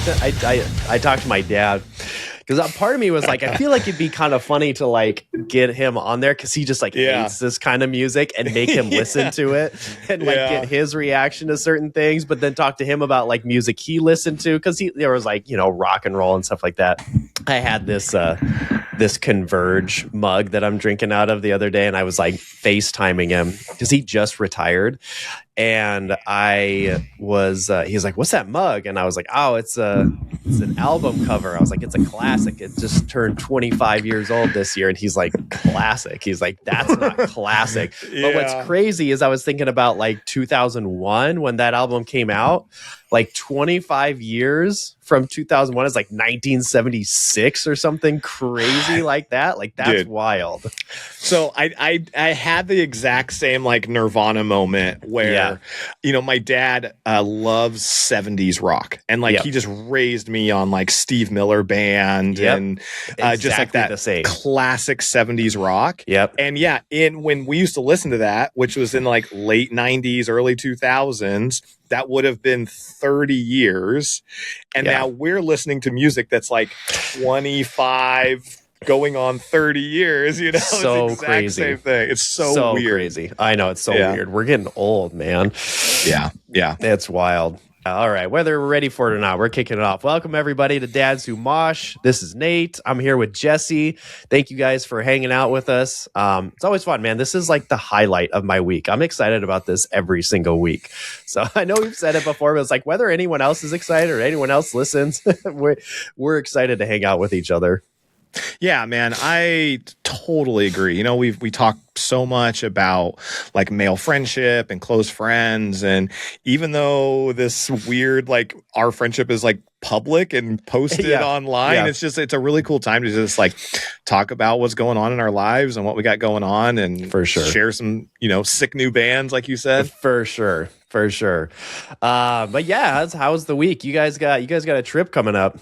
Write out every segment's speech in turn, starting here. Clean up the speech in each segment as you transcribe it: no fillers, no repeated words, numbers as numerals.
I talked to my dad because part of me was like, I feel like it'd be kind of funny to like get him on there because he just like hates this kind of music and make him listen to it and like get his reaction to certain things, but then talk to him about like music he listened to because there was like, you know, rock and roll and stuff like that. I had this Converge mug that I'm drinking out of the other day, and I was like FaceTiming him because he just retired. And I was, he's like, "What's that mug?" And I was like, "Oh, it's an album cover." I was like, "It's a classic. It just turned 25 years old this year." And he's like, "Classic." He's like, "That's not classic." But what's crazy is I was thinking about like 2001 when that album came out, like 25 years from 2001 is like 1976 or something crazy like that. Like that's wild. So I had the exact same like Nirvana moment where, you know, my dad loves 70s rock and like he just raised me on like Steve Miller Band and just like that classic 70s rock. And when we used to listen to that, which was in like late 90s, early 2000s, that would have been 30 years. And now we're listening to music that's like 25 going on 30 years, you know? So it's the exact crazy. Same thing. It's so weird. Crazy. I know, it's so weird. We're getting old, man. Yeah. It's wild. All right, whether we're ready for it or not, we're kicking it off. Welcome, everybody, to Dads Who Mosh. This is Nate. I'm here with Jesse. Thank you guys for hanging out with us. It's always fun, man. This is like the highlight of my week. I'm excited about this every single week. So I know we've said it before, but it's like whether anyone else is excited or anyone else listens, we're excited to hang out with each other. Yeah, man, I totally agree. You know, we talk so much about like male friendship and close friends. And even though this weird, like our friendship is like public and posted online, it's a really cool time to just like talk about what's going on in our lives and what we got going on and share some, you know, sick new bands, like you said. For sure. But yeah, how's the week? You guys got a trip coming up.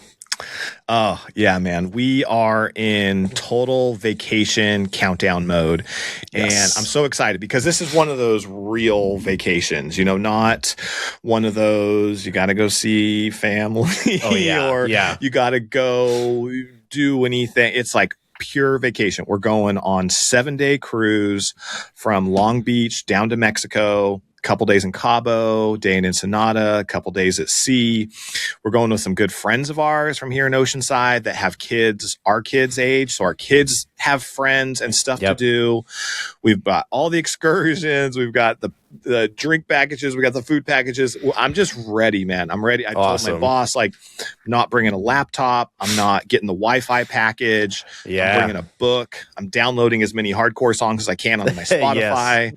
Oh, yeah, man. We are in total vacation countdown mode. And I'm so excited because this is one of those real vacations, you know, not one of those you got to go see family or you got to go do anything. It's like pure vacation. We're going on 7-day cruise from Long Beach down to Mexico. Couple days in Cabo, day in Ensenada, a couple days at sea. We're going with some good friends of ours from here in Oceanside that have kids our kids' age, so our kids have friends and stuff to do. We've got all the excursions. We've got the drink packages. We got the food packages. Well, I'm just ready, man. I'm ready. I told my boss, like, I'm not bringing a laptop. I'm not getting the Wi-Fi package. I'm bringing a book. I'm downloading as many hardcore songs as I can on my Spotify.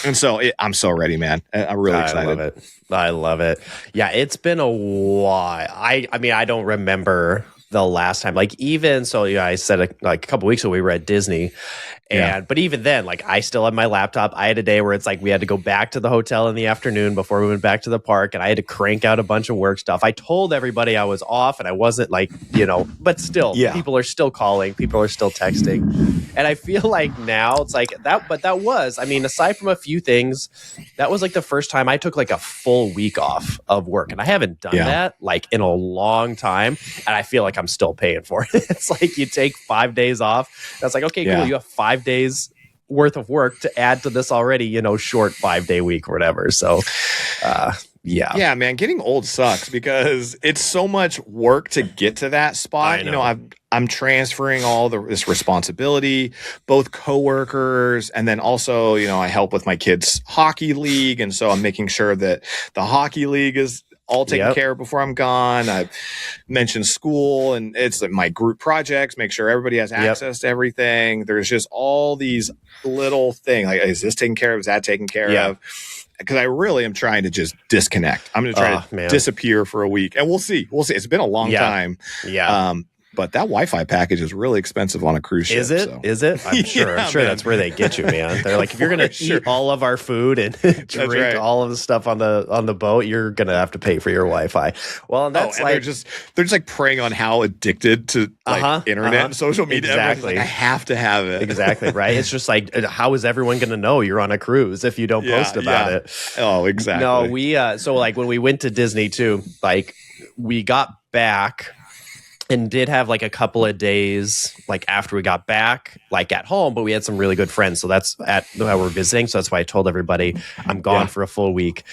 And so I'm so ready, man. I'm really excited. I love it. Yeah, it's been a while. I mean, I don't remember the last time, like, even so, I said like a couple weeks ago we were at Disney, but even then, like, I still had my laptop. I had a day where it's like we had to go back to the hotel in the afternoon before we went back to the park, and I had to crank out a bunch of work stuff. I told everybody I was off and I wasn't, like, you know, but still, people are still calling, people are still texting, and I feel like now it's like that. But that was, I mean, aside from a few things, that was like the first time I took like a full week off of work, and I haven't done that like in a long time, and I feel like I'm still paying for it. It's like you take 5 days off. That's like, okay, cool. You have 5 days worth of work to add to this already, you know, short 5-day week or whatever. So, yeah, man, getting old sucks because it's so much work to get to that spot. You know, I'm transferring all this responsibility, both coworkers, and then also, you know, I help with my kids' hockey league, and so I'm making sure that the hockey league is all taken care of before I'm gone. I've mentioned school, and it's like my group projects, make sure everybody has access to everything. There's just all these little things. Like, is this taken care of? Is that taken care of? Because I really am trying to just disconnect. I'm going to try to disappear for a week, and we'll see. It's been a long time. But that Wi-Fi package is really expensive on a cruise ship. Is it? So. Is it? I'm sure. I'm sure that's where they get you, man. They're like, if you're going to eat all of our food and drink all of the stuff on the boat, you're going to have to pay for your Wi-Fi. Well, and that's they're just like preying on how addicted to like internet and social media. Exactly. Like, I have to have it. Exactly. Right. It's just like, how is everyone going to know you're on a cruise if you don't post about it? Oh, exactly. No, we so like when we went to Disney too, like, we got back and did have like a couple of days like after we got back, like at home, but we had some really good friends. So that's how we're visiting. So that's why I told everybody I'm gone for a full week.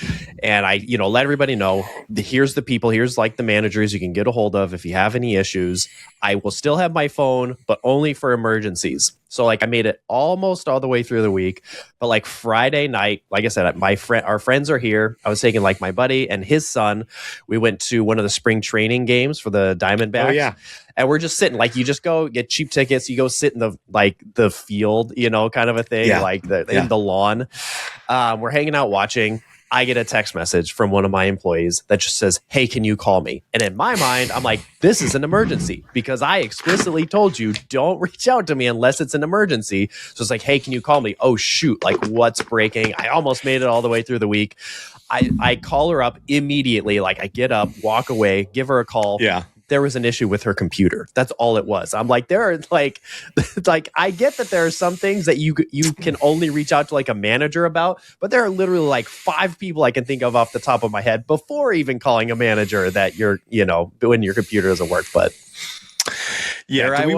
And I, let everybody know here's the people, here's like the managers you can get a hold of if you have any issues. I will still have my phone, but only for emergencies. So like I made it almost all the way through the week, but like Friday night, like I said, our friends are here. I was taking like my buddy and his son. We went to one of the spring training games for the Diamondbacks. Oh, yeah. And we're just sitting, like you just go get cheap tickets. You go sit in the field, kind of a thing, in the lawn. We're hanging out watching. I get a text message from one of my employees that just says, "Hey, can you call me?" And in my mind, I'm like, this is an emergency because I explicitly told you don't reach out to me unless it's an emergency. So it's like, "Hey, can you call me?" Oh, shoot. Like, what's breaking? I almost made it all the way through the week. I call her up immediately. Like, I get up, walk away, give her a call. Yeah. There was an issue with her computer. That's all it was. I'm like, there are like I get that there are some things that you can only reach out to like a manager about, but there are literally like 5 people I can think of off the top of my head before even calling a manager that you're, when your computer doesn't work. But yeah,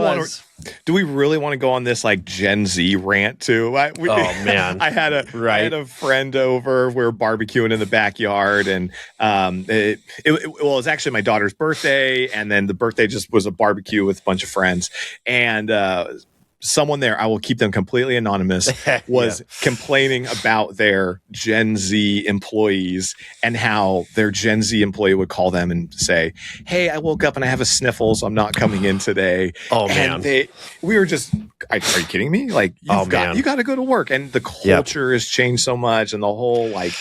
do we really want to go on this like Gen Z rant too? Man, I had a friend over. We were barbecuing in the backyard, and it was actually my daughter's birthday, and then the birthday just was a barbecue with a bunch of friends, and someone there, I will keep them completely anonymous, was complaining about their Gen Z employees and how their Gen Z employee would call them and say, "Hey, I woke up and I have a sniffle, so I'm not coming in today." Oh, man. And we were just, are you kidding me? Like, you got to go to work. And the culture has changed so much, and the whole like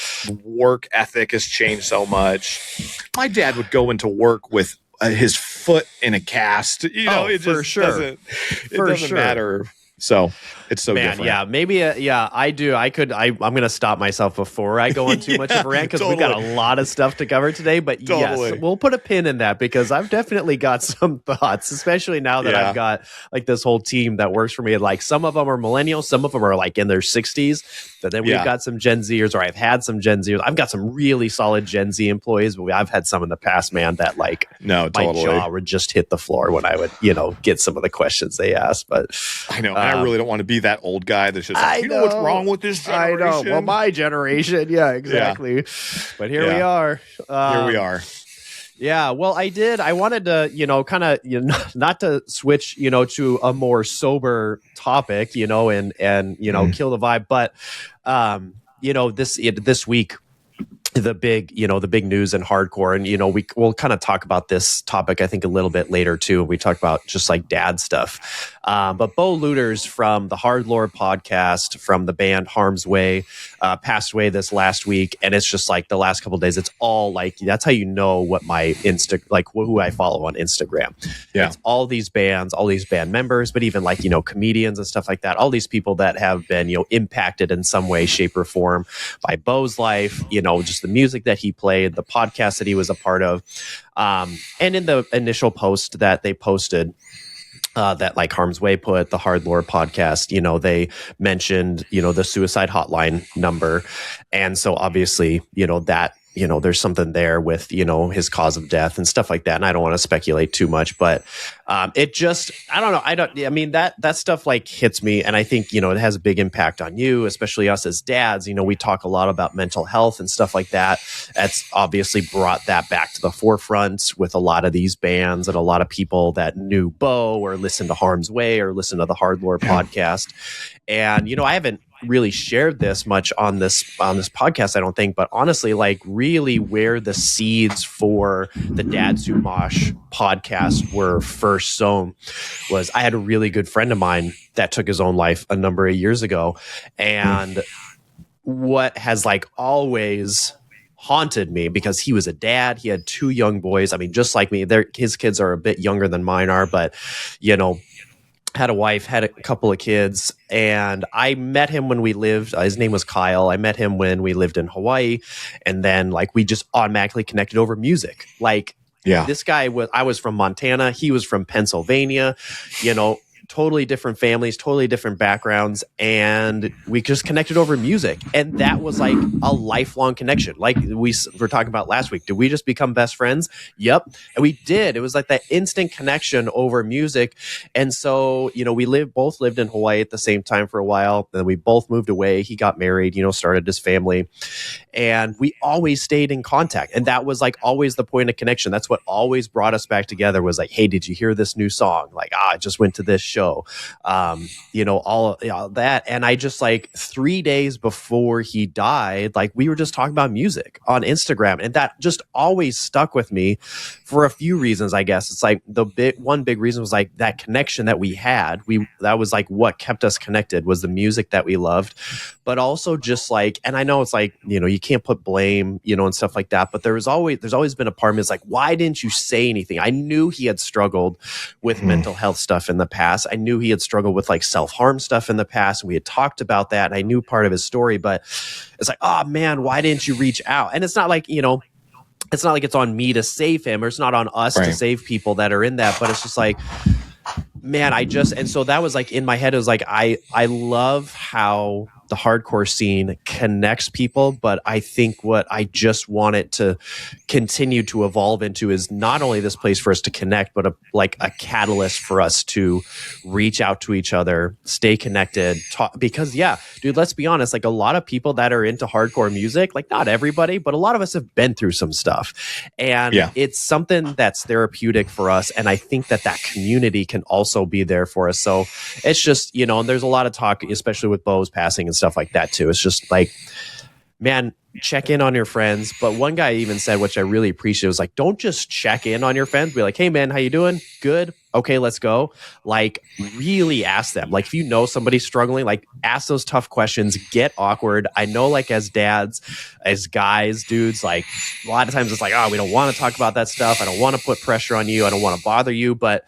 work ethic has changed so much. My dad would go into work with his foot in a cast, it just doesn't matter. So it's so different. Yeah, maybe. I do. I'm going to stop myself before I go on too much of a rant because we've got a lot of stuff to cover today. But yes, we'll put a pin in that because I've definitely got some thoughts, especially now that I've got like this whole team that works for me. Like some of them are millennials, some of them are like in their 60s. But then we've got some Gen Zers, or I've had some Gen Zers. I've got some really solid Gen Z employees, but I've had some in the past, man, that like my jaw would just hit the floor when I would, get some of the questions they asked. But I know. I really don't want to be that old guy that's just like, know what's wrong with this generation? I know. Well, my generation. Yeah, exactly. Yeah. But here we are. Here we are. Yeah, well, I wanted to, kind of, not to switch, to a more sober topic, and kill the vibe. But, this week, the big news in hardcore, and we'll kind of talk about this topic I think a little bit later too. We talked about just like dad stuff, but Bo Leuder's from the Hardlore podcast from the band Harm's Way passed away this last week, and it's just like the last couple of days. It's all like that's how you know what my who I follow on Instagram. Yeah, it's all these bands, all these band members, but even like comedians and stuff like that. All these people that have been impacted in some way, shape, or form by Bo's life. Just the music that he played, the podcast that he was a part of. And in the initial post that they posted, that like Harm's Way put, the Hardlore podcast, they mentioned, the suicide hotline number. And so obviously, that, there's something there with, his cause of death and stuff like that. And I don't want to speculate too much, but it just, I don't know. That stuff like hits me. And I think, it has a big impact on you, especially us as dads. We talk a lot about mental health and stuff like that. That's obviously brought that back to the forefront with a lot of these bands and a lot of people that knew Bo or listened to Harm's Way or listened to the Hardlore podcast. And, I haven't really shared this much on this podcast, I don't think, but honestly, like really where the seeds for the Dads Who Mosh podcast were first sown was I had a really good friend of mine that took his own life a number of years ago. And what has like always haunted me, because he was a dad, he had 2 young boys. I mean, just like me, his kids are a bit younger than mine are, but had a wife, had a couple of kids, and I met him when we lived, his name was Kyle. I met him when we lived in Hawaii, and then like we just automatically connected over music. Like this guy I was from Montana, he was from Pennsylvania, totally different families, totally different backgrounds, and we just connected over music. And that was like a lifelong connection. Like we were talking about last week. Did we just become best friends? Yep. And we did. It was like that instant connection over music. And so, we both lived in Hawaii at the same time for a while. Then we both moved away. He got married, started his family. And we always stayed in contact. And that was like always the point of connection. That's what always brought us back together, was like, hey, did you hear this new song? Like, I just went to this show. All that. And I just, like, 3 days before he died, like, we were just talking about music on Instagram. And that just always stuck with me for a few reasons, I guess. It's like one big reason was like that connection that we had. That was like what kept us connected, was the music that we loved. But also just like, and I know it's like, you can't put blame, and stuff like that. But there's always been a part of me that's like, why didn't you say anything? I knew he had struggled with mental health stuff in the past. I knew he had struggled with like self-harm stuff in the past. And we had talked about that. And I knew part of his story, but it's like, oh man, why didn't you reach out? And it's not like, it's not like it's on me to save him, or it's not on us to save people that are in that, but it's just like, man, and so that was like in my head, it was like, I love how the hardcore scene connects people, but I think what I just want it to continue to evolve into is not only this place for us to connect, but a catalyst for us to reach out to each other, stay connected, talk, because dude, let's be honest, like a lot of people that are into hardcore music, like not everybody, but a lot of us have been through some stuff, and it's something that's therapeutic for us. And I think that community can also be there for us. So it's just, and there's a lot of talk, especially with Bo's passing and stuff like that too. It's just like, man, check in on your friends. But one guy even said, which I really appreciate, was like, don't just check in on your friends. Be like, hey man, how you doing? Good. Okay, let's go. Like, really ask them. Like, if you know somebody's struggling, like, ask those tough questions. Get awkward. I know, like, as dads, as guys, dudes, like, a lot of times it's like, oh, we don't want to talk about that stuff. I don't want to put pressure on you. I don't want to bother you. But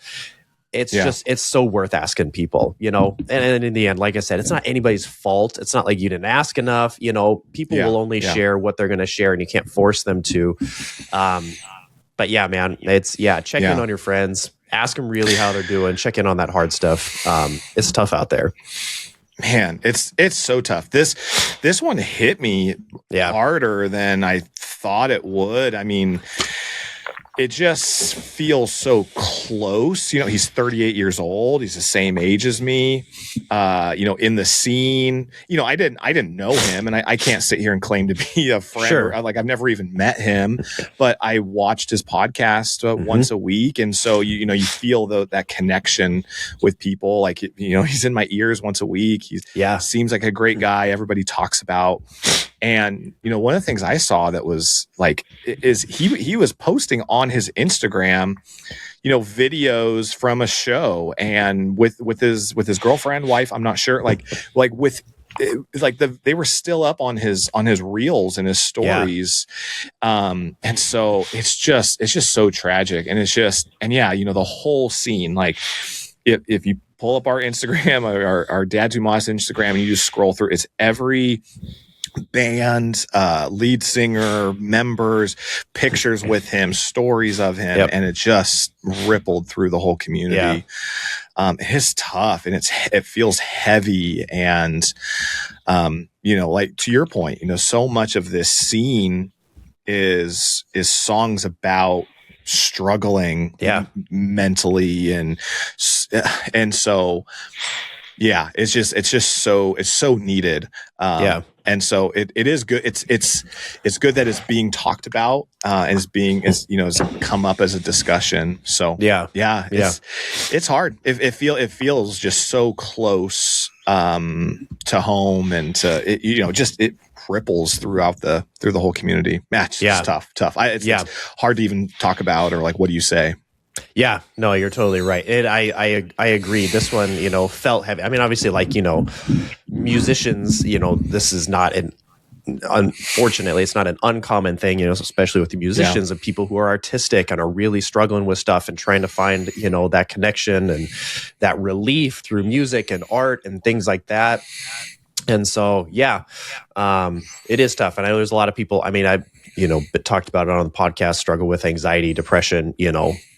it's just, it's so worth asking people, and in the end, like I said, it's not anybody's fault. It's not like you didn't ask enough, people will only share what they're going to share, and you can't force them to. But yeah, man, it's check in on your friends, ask them really how they're doing, check in on that hard stuff. It's tough out there. Man, it's so tough. This one hit me harder than I thought it would. I mean, it just feels so close. He's 38 years old. He's the same age as me. In the scene, I didn't know him, and I can't sit here and claim to be a friend. Sure. Like, I've never even met him, but I watched his podcast once a week. And so, you feel that connection with people. Like, he's in my ears once a week. Seems like a great guy. Everybody talks about. And, one of the things I saw that was like, is he was posting on his Instagram, videos from a show, and with his girlfriend, wife, I'm not sure, they were still up on his reels and his stories. And so it's just so tragic. And it's just, the whole scene, like if you pull up our Instagram, our Dads Who Mosh Instagram, and you just scroll through, it's every band, lead singer, members, pictures with him, stories of him, and it just rippled through the whole community. It's tough, and it feels heavy, and like to your point, so much of this scene is songs about struggling mentally, and so it's so needed. And so it is good. It's good that it's being talked about, and has come up as a discussion. So it's hard. It feels just so close to home, and to it ripples throughout the whole community. It's just tough. It's hard to even talk about, or like, what do you say? Yeah, no, you're totally right. I agree. This one, felt heavy. I mean, obviously, like, musicians, this is not unfortunately, it's not an uncommon thing, especially with the musicians and people who are artistic and are really struggling with stuff and trying to find, that connection and that relief through music and art and things like that. And so, it is tough. And I know there's a lot of people, I mean, talked about it on the podcast, struggle with anxiety, depression,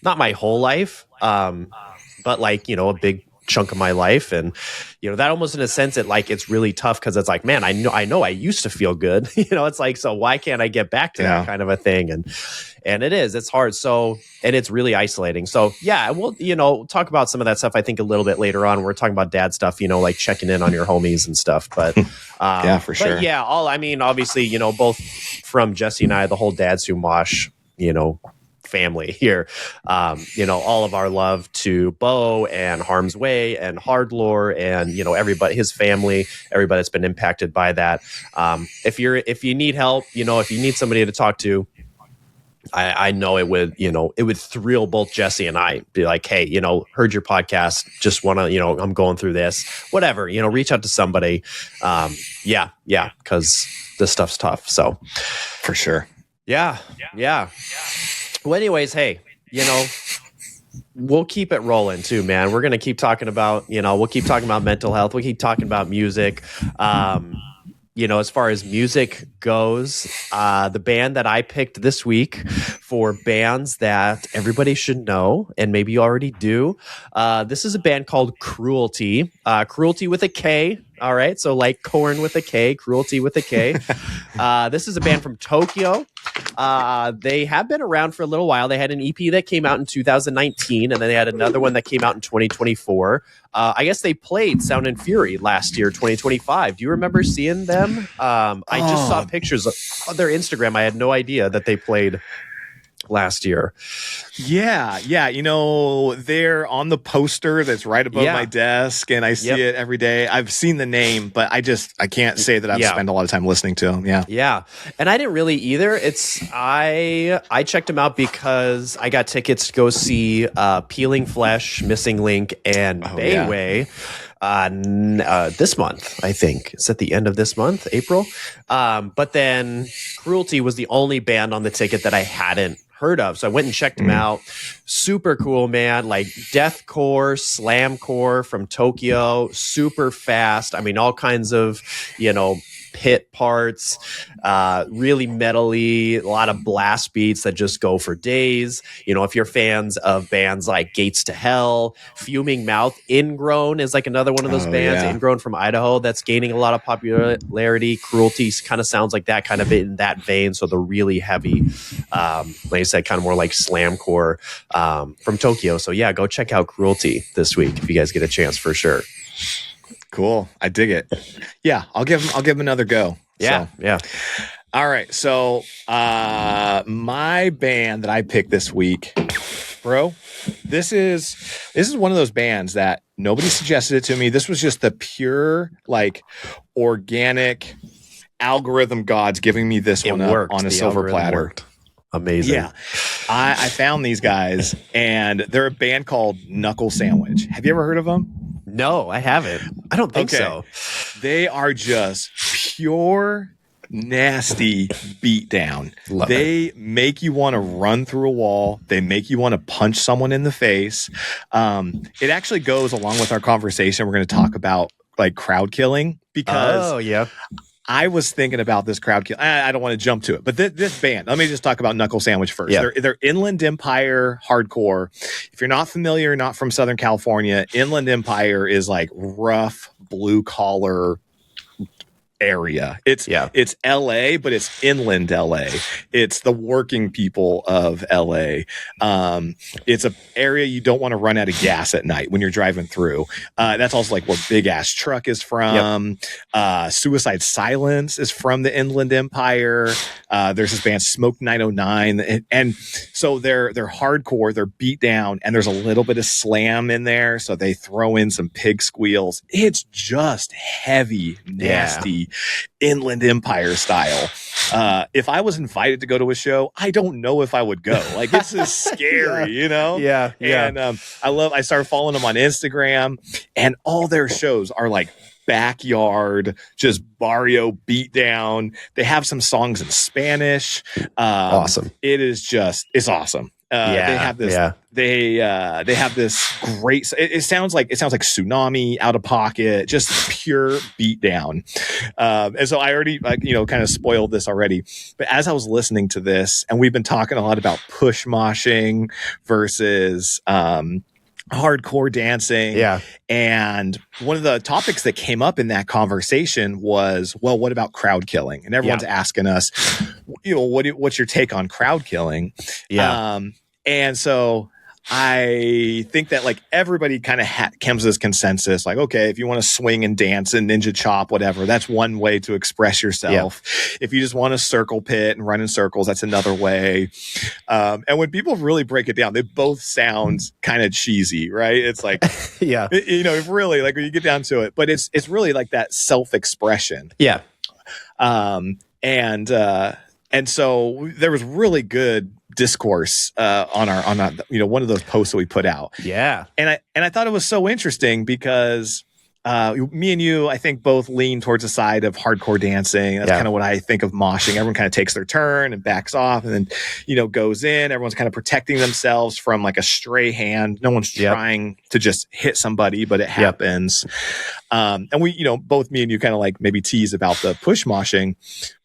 not my whole life, but like, a big chunk of my life. And, that almost in a sense, it's really tough because it's like, man, I know I used to feel good. It's like, so why can't I get back to that kind of a thing? And it's hard. So, and it's really isolating. So yeah, we'll, talk about some of that stuff, I think, a little bit later on. We're talking about dad stuff, like checking in on your homies and stuff. But yeah, for sure. But yeah, obviously, both from Jesse and I, the whole Dads Who Mosh, family here, all of our love to Bo and Harm's Way and Hardlore and, everybody, his family, everybody that's been impacted by that. If you need help, if you need somebody to talk to, I know it would thrill both Jesse and I. Be like, hey, heard your podcast, just want to, I'm going through this, whatever, reach out to somebody. Yeah, because this stuff's tough. So for sure. Yeah. Well, anyways, hey, we'll keep it rolling too, man. We're going to keep talking about, we'll keep talking about mental health. We'll keep talking about music. As far as music goes, the band that I picked this week for bands that everybody should know, and maybe you already do, this is a band called Kruelty. Kruelty with a K. All right. So like corn with a K, Kruelty with a K. This is a band from Tokyo. They have been around for a little while. They had an EP that came out in 2019, and then they had another one that came out in 2024. I guess they played Sound and Fury last year, 2025. Do you remember seeing them? I just saw pictures on their Instagram. I had no idea that they played last year. Yeah. They're on the poster that's right above my desk, and I see it every day. I've seen the name, but I can't say that I've spent a lot of time listening to them. Yeah. And I didn't really either. I checked them out because I got tickets to go see Peeling Flesh, Missing Link, and Bayway. This month, I think. It's at the end of this month, April. But then Kruelty was the only band on the ticket that I hadn't heard of. So I went and checked them out. Super cool, man. Like deathcore, slamcore from Tokyo, super fast. I mean, all kinds of, pit parts, really metally, a lot of blast beats that just go for days. If you're fans of bands like Gates to Hell, Fuming Mouth, Ingrown is like another one of those bands, Ingrown from Idaho, that's gaining a lot of popularity. Kruelty kind of sounds like that, kind of in that vein. So they're really heavy, like I said, kind of more like slamcore from Tokyo. So yeah, go check out Kruelty this week if you guys get a chance, for sure. Cool. I dig it. Yeah, I'll give him another go. Yeah. All right. So my band that I picked this week, bro, this is one of those bands that nobody suggested it to me. This was just the pure, like, organic algorithm gods giving me this one up on a silver platter. Worked. Amazing. Yeah. I found these guys, and they're a band called Knuckle Sandwich. Have you ever heard of them? No, I haven't. I don't think so. They are just pure nasty beatdown. They make you want to run through a wall. They make you want to punch someone in the face. It actually goes along with our conversation. We're going to talk about like crowd killing, because I was thinking about this crowd kill. I don't want to jump to it, but this band, let me just talk about Knuckle Sandwich first. Yeah. They're Inland Empire hardcore. If you're not familiar, not from Southern California, Inland Empire is like rough blue collar area. It's LA, but it's inland LA. It's the working people of LA. It's an area you don't want to run out of gas at night when you're driving through. That's also like where Big Ass Truck is from. Suicide Silence is from the Inland Empire. There's this band Smoke 909, and so they're hardcore, they're beat down, and there's a little bit of slam in there, so they throw in some pig squeals. It's just heavy, nasty Inland Empire style. If I was invited to go to a show, I don't know if I would go. Like, this is scary, you know? Yeah. And I started following them on Instagram, and all their shows are like backyard, just barrio beat down. They have some songs in Spanish. Awesome. It's awesome. They have this. They have this great. It sounds like Tsunami, Out of Pocket, just pure beat down. And so I already kind of spoiled this already. But as I was listening to this, and we've been talking a lot about push moshing versus hardcore dancing. Yeah. And one of the topics that came up in that conversation was, well, what about crowd killing? And everyone's asking us, what's your take on crowd killing? Yeah. And so I think that like everybody kind of comes to this consensus, like, okay, if you want to swing and dance and ninja chop, whatever, that's one way to express yourself. Yeah. If you just want to circle pit and run in circles, that's another way. And when people really break it down, they both sound kind of cheesy, right? It's like, yeah, really like when you get down to it, but it's really like that self-expression. Yeah. And so there was really good discourse on one of those posts that we put out. Yeah. And I thought it was so interesting because me and you, I think, both lean towards the side of hardcore dancing. That's kind of what I think of moshing. Everyone kind of takes their turn and backs off and then, goes in. Everyone's kind of protecting themselves from like a stray hand. No one's trying to just hit somebody, but it happens. And we, both me and you kind of like maybe tease about the push moshing,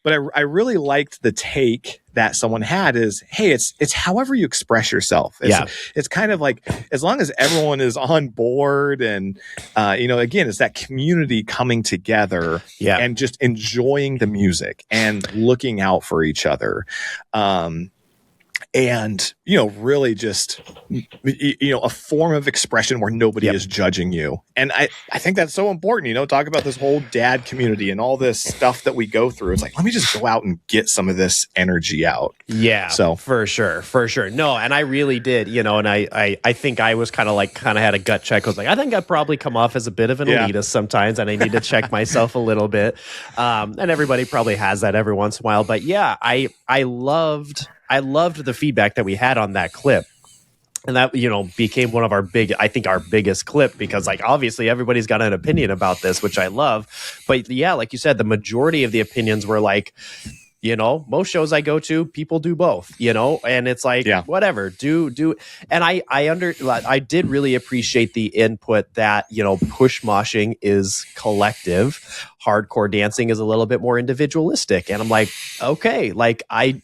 but I really liked the take that someone had is, hey, it's however you express yourself. It's kind of like, as long as everyone is on board and, again, it's that community coming together and just enjoying the music and looking out for each other. And, really just, a form of expression where nobody is judging you. And I think that's so important, talk about this whole dad community and all this stuff that we go through. It's like, let me just go out and get some of this energy out. Yeah, so for sure. No, and I really did, and I think I was kind of had a gut check. I was like, I think I probably come off as a bit of an elitist sometimes, and I need to check myself a little bit. And everybody probably has that every once in a while. But yeah, I loved the feedback that we had on that clip. And that, became one of our biggest clip because obviously everybody's got an opinion about this, which I love. But yeah, like you said, the majority of the opinions were like, most shows I go to, people do both, and it's like, whatever, do. And I did really appreciate the input that, push moshing is collective. Hardcore dancing is a little bit more individualistic. And I'm like, okay, I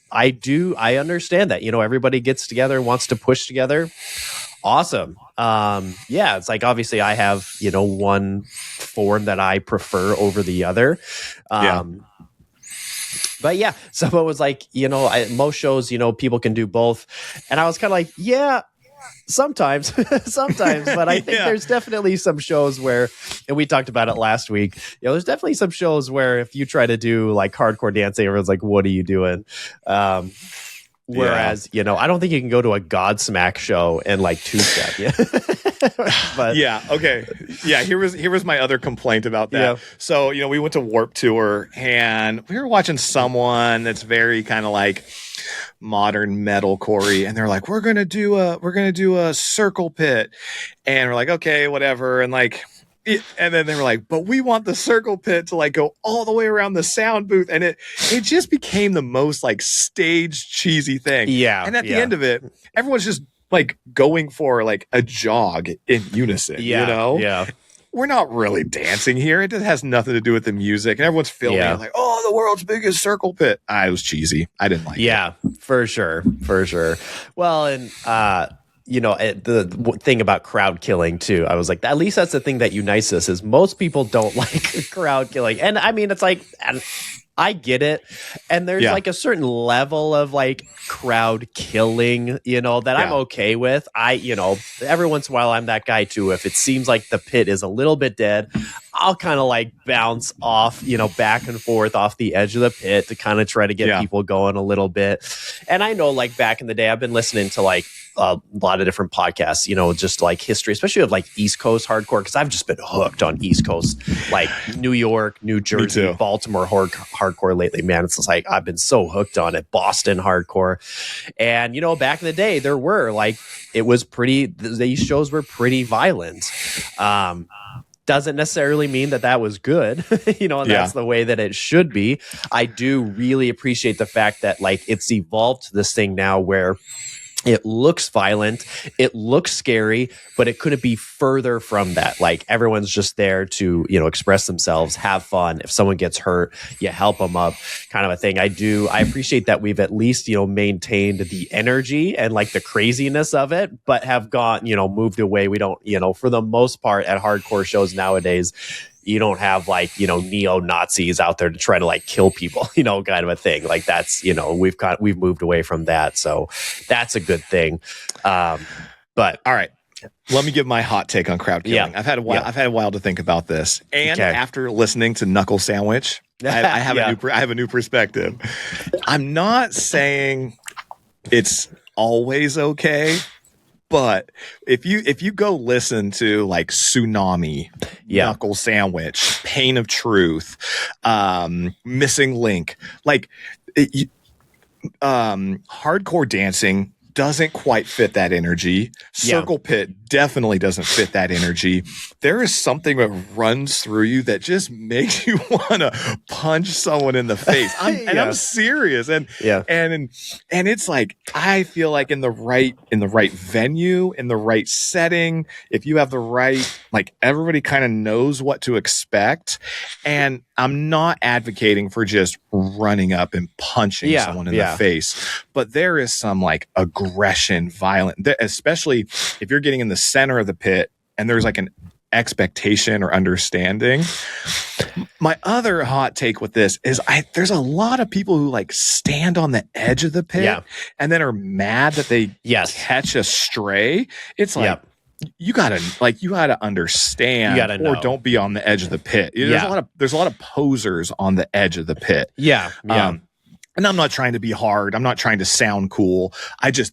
understand that, everybody gets together and wants to push together. Awesome. It's like, obviously I have, one form that I prefer over the other. But yeah, someone was like, most shows, people can do both. And I was kind of like, yeah, sometimes, but I think there's definitely some shows where, and we talked about it last week, there's definitely some shows where if you try to do like hardcore dancing, everyone's like, what are you doing? Whereas, I don't think you can go to a Godsmack show and like two-step. But okay. Yeah, here was my other complaint about that. So, we went to Warped Tour and we were watching someone that's very kind of like modern metalcore, and they're like, we're gonna do a circle pit, and we're like, okay, whatever, and like. And then they were like, but we want the circle pit to like go all the way around the sound booth. And it just became the most like stage cheesy thing. Yeah. And at the end of it, everyone's just like going for like a jog in unison, Yeah. We're not really dancing here. It just has nothing to do with the music. And everyone's filming like, oh, the world's biggest circle pit. It was cheesy. I didn't like it. Yeah, for sure. Well, and, the thing about crowd killing too, I was like, at least that's the thing that unites us is most people don't like crowd killing. And I mean, it's like, I get it. And there's like a certain level of like crowd killing, that I'm okay with. Every once in a while I'm that guy too. If it seems like the pit is a little bit dead, I'll kind of like bounce off, back and forth off the edge of the pit to kind of try to get people going a little bit. And I know like back in the day, I've been listening to like a lot of different podcasts, just like history, especially of like East Coast hardcore, because I've just been hooked on East Coast, like New York, New Jersey, Baltimore hardcore lately, man. It's like I've been so hooked on it. Boston hardcore. And, back in the day, there were like, it was these shows were pretty violent. Doesn't necessarily mean that was good, and that's the way that it should be. I do really appreciate the fact that like it's evolved to this thing now where It looks violent. It looks scary, but it couldn't be further from that. Like everyone's just there to, express themselves, have fun. If someone gets hurt, you help them up, kind of a thing. I appreciate that we've at least, maintained the energy and like the craziness of it, but have gone, moved away. We don't, for the most part at hardcore shows nowadays, you don't have like, neo-Nazis out there to try to like kill people, kind of a thing. Like that's, we've moved away from that. So that's a good thing. But all right, let me give my hot take on crowd killing. Yeah. I've had a while to think about this. And after listening to Knuckle Sandwich, I have a new perspective. I'm not saying it's always okay. But if you go listen to like Tsunami, Knuckle Sandwich, Pain of Truth, Missing Link, like hardcore dancing doesn't quite fit that energy. Circle Pit definitely doesn't fit that energy. There is something that runs through you that just makes you want to punch someone in the face. I'm serious. And it's like, I feel like in the right venue, in the right setting, if you have the right, like everybody kind of knows what to expect. And I'm not advocating for just running up and punching someone in the face, but there is some like aggression, violent, especially if you're getting in the center of the pit and there's like an expectation or understanding. My other hot take with this is there's a lot of people who like stand on the edge of the pit and then are mad that they catch a stray. It's like, you gotta understand, you gotta know. Or don't be on the edge of the pit. There's a lot of posers on the edge of the pit. And I'm not trying to be hard. I'm not trying to sound cool.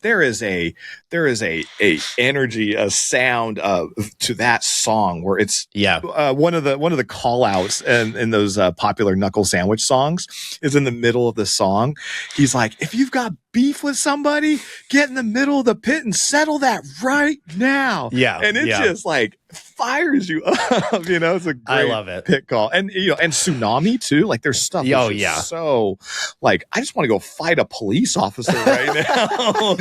There is a energy, a sound to that song where it's one of the call outs in those popular Knuckle Sandwich songs is in the middle of the song. He's like, if you've got beef with somebody, get in the middle of the pit and settle that right now. And it just like fires you up. It's a great I love it. pit call. And and Tsunami too. Like there's stuff so like I just want to go fight a police officer right now.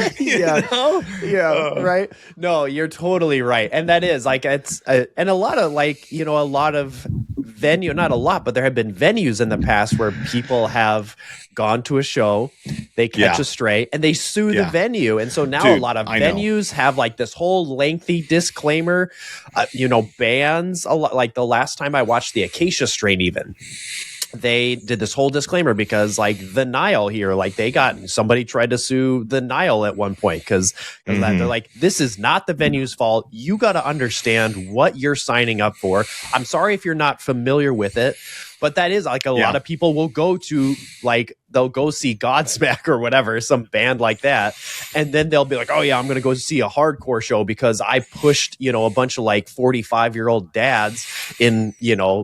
Right. No, you're totally right. And that is like it's and a lot of like, a lot of venue, not a lot, but there have been venues in the past where people have gone to a show, they catch a stray, and they sue the venue. And so now a lot of venues have like this whole lengthy disclaimer, bans. A lot, like the last time I watched the Acacia Strain, even they did this whole disclaimer because like the Nile here, like somebody tried to sue the Nile at one point because they're like, this is not the venue's fault. You got to understand what you're signing up for. I'm sorry if you're not familiar with it, but that is like a lot of people will go to like, they'll go see Godsmack or whatever, some band like that. And then they'll be like, oh yeah, I'm going to go see a hardcore show because I pushed, a bunch of like 45-year-old dads in,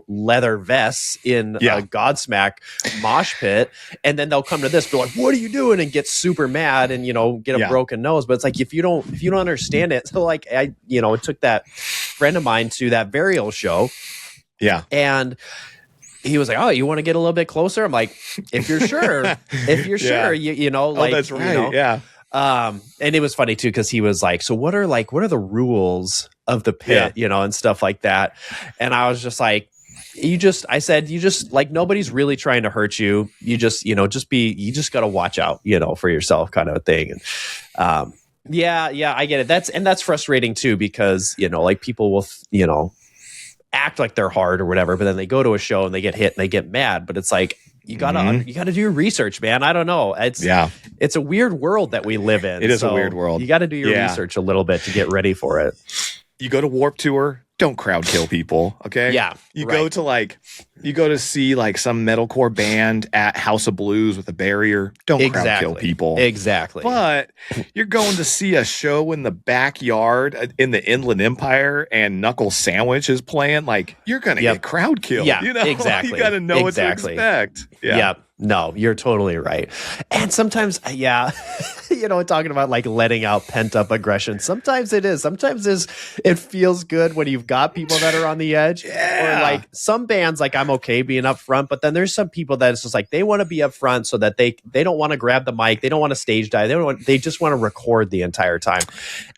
leather vests in a Godsmack mosh pit. And then they'll come to this, be like, what are you doing? And get super mad and, get a broken nose. But it's like, if you don't understand it. So like, I took that friend of mine to that burial show. And he was like, oh, you want to get a little bit closer? I'm like, if you're sure, like, that's right. And it was funny too, because he was like, so what are the rules of the pit, and stuff like that. And I was just like, I said, like, nobody's really trying to hurt you. You just got to watch out, for yourself kind of a thing. And, I get it. That's frustrating too, because, like people will, act like they're hard or whatever, but then they go to a show and they get hit and they get mad. But it's like, you gotta do your research, man. I don't know. It's a weird world that we live in. It is a weird world. You got to do your research a little bit to get ready for it. You go to Warped Tour, don't crowd kill people, okay? You go to see like some metalcore band at House of Blues with a barrier, don't crowd kill people. Exactly. But you're going to see a show in the backyard in the Inland Empire and Knuckle Sandwich is playing, like you're going to get crowd killed. Exactly. You got to know what to expect. No, you're totally right. And sometimes, yeah, talking about like letting out pent up aggression. Sometimes it is. Sometimes it feels good when you've got people that are on the edge. Yeah. Or like some bands, like I'm okay being up front, but then there's some people that it's just like they want to be up front so that they don't want to grab the mic, they don't want to stage dive, they just want to record the entire time.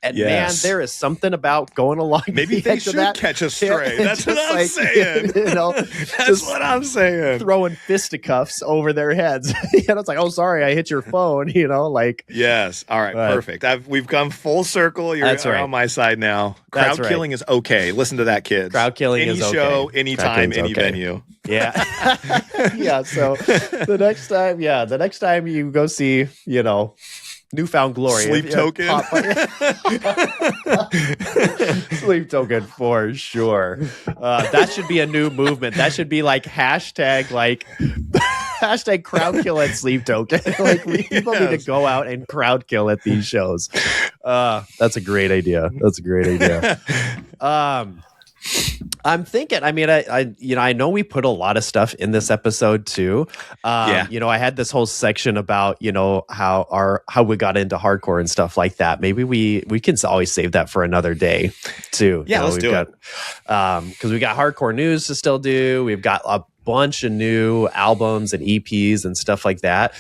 And man, there is something about going along. Maybe they should catch a stray. That's what I'm saying. That's what I'm saying. Throwing fisticuffs over their heads. It's like, oh, sorry, I hit your phone. Yes. All right. Perfect. We've come full circle. You're on my side now. Crowd killing is okay. Listen to that, kids. Crowd killing is okay. Any show, anytime, any venue. Yeah. Yeah. So the next time you go see, Newfound Glory. Sleep Token. Sleep Token for sure. That should be a new movement. That should be like hashtag crowd kill at Sleep Token. Like people need to go out and crowd kill at these shows. That's a great idea. I'm thinking, I know we put a lot of stuff in this episode too. I had this whole section about, how we got into hardcore and stuff like that. Maybe we can always save that for another day too. Yeah, let's do it. Because we got hardcore news to still do. We've got a bunch of new albums and EPs and stuff like that.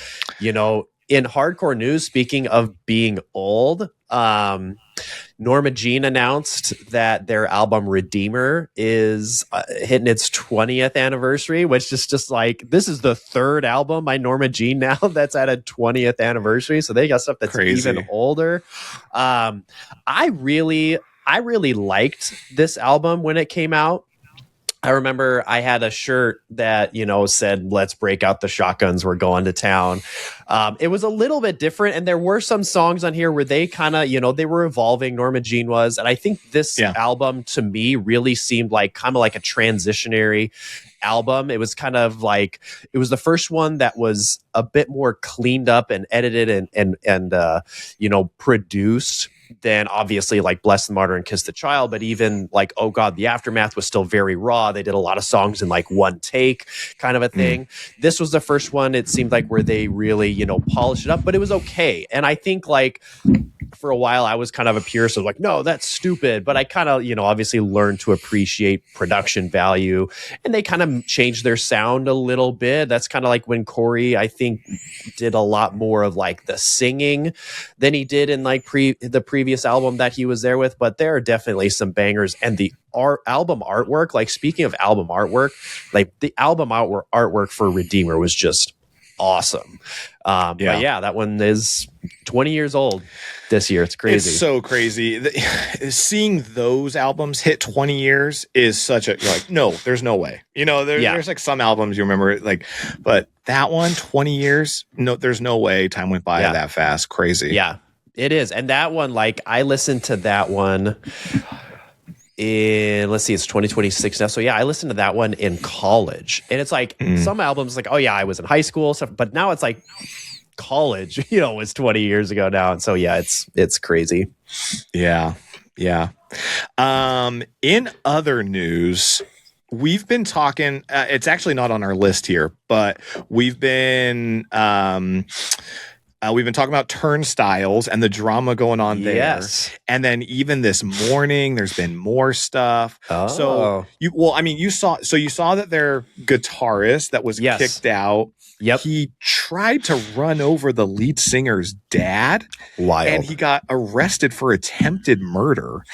In hardcore news, speaking of being old, Norma Jean announced that their album Redeemer is hitting its 20th anniversary, which is just like, this is the third album by Norma Jean now that's at a 20th anniversary. So they got stuff that's crazy. Even older. I really liked this album when it came out. I remember I had a shirt that, said, let's break out the shotguns, we're going to town. It was a little bit different. And there were some songs on here where they kind of, they were evolving. Norma Jean was. And I think this album to me really seemed like kind of like a transitionary album. It was kind of like, it was the first one that was a bit more cleaned up and edited and produced than obviously like Bless the Martyr and Kiss the Child, but even like, oh God, the Aftermath was still very raw. They did a lot of songs in like one take kind of a thing. This was the first one, it seemed like, where they really, polished it up, but it was okay. And I think like for a while I was kind of a purist of like, no, that's stupid. But I kind of, obviously learned to appreciate production value, and they kind of changed their sound a little bit. That's kind of like when Corey, I think, did a lot more of like the singing than he did in like the previous album that he was there with. But there are definitely some bangers, and the album artwork, like speaking of album artwork, like the album artwork for Redeemer was just awesome. But yeah, that one is 20 years old this year. It's crazy. It's so crazy. Seeing those albums hit 20 years is such a, you're like, no, there's no way. There's like some albums you remember like, but that one, 20 years, no, there's no way time went by that fast. Crazy. Yeah, it is. And that one, like I listened to that one in, let's see, it's 2026 now. So yeah, I listened to that one in college, and it's like some albums like, oh yeah, I was in high school stuff, but now it's like college, was 20 years ago now. And so yeah, it's crazy. Yeah. In other news, we've been talking, it's actually not on our list here, but we've been talking about Turnstiles and the drama going on there. Yes. And then even this morning, there's been more stuff. Oh. So you saw that their guitarist that was kicked out. Yep. He tried to run over the lead singer's dad. Wild. And he got arrested for attempted murder.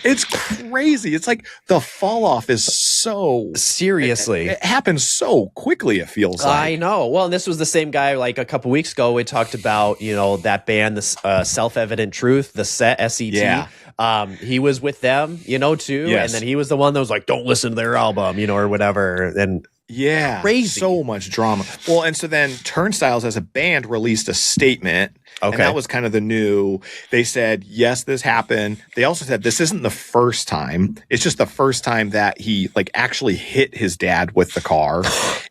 It's crazy. It's like the fall off is so seriously. It happens so quickly, it feels like. I know. Well, and this was the same guy like a couple weeks ago. We talked about, that band, the Self-Evident Truth, the Set, S-E-T. Yeah. He was with them, too. Yes. And then he was the one that was like, don't listen to their album, or whatever. And yeah, crazy. So much drama. Well, and so then Turnstiles as a band released a statement. Okay. And that was kind of the new, they said, yes, this happened. They also said this isn't the first time. It's just the first time that he like actually hit his dad with the car.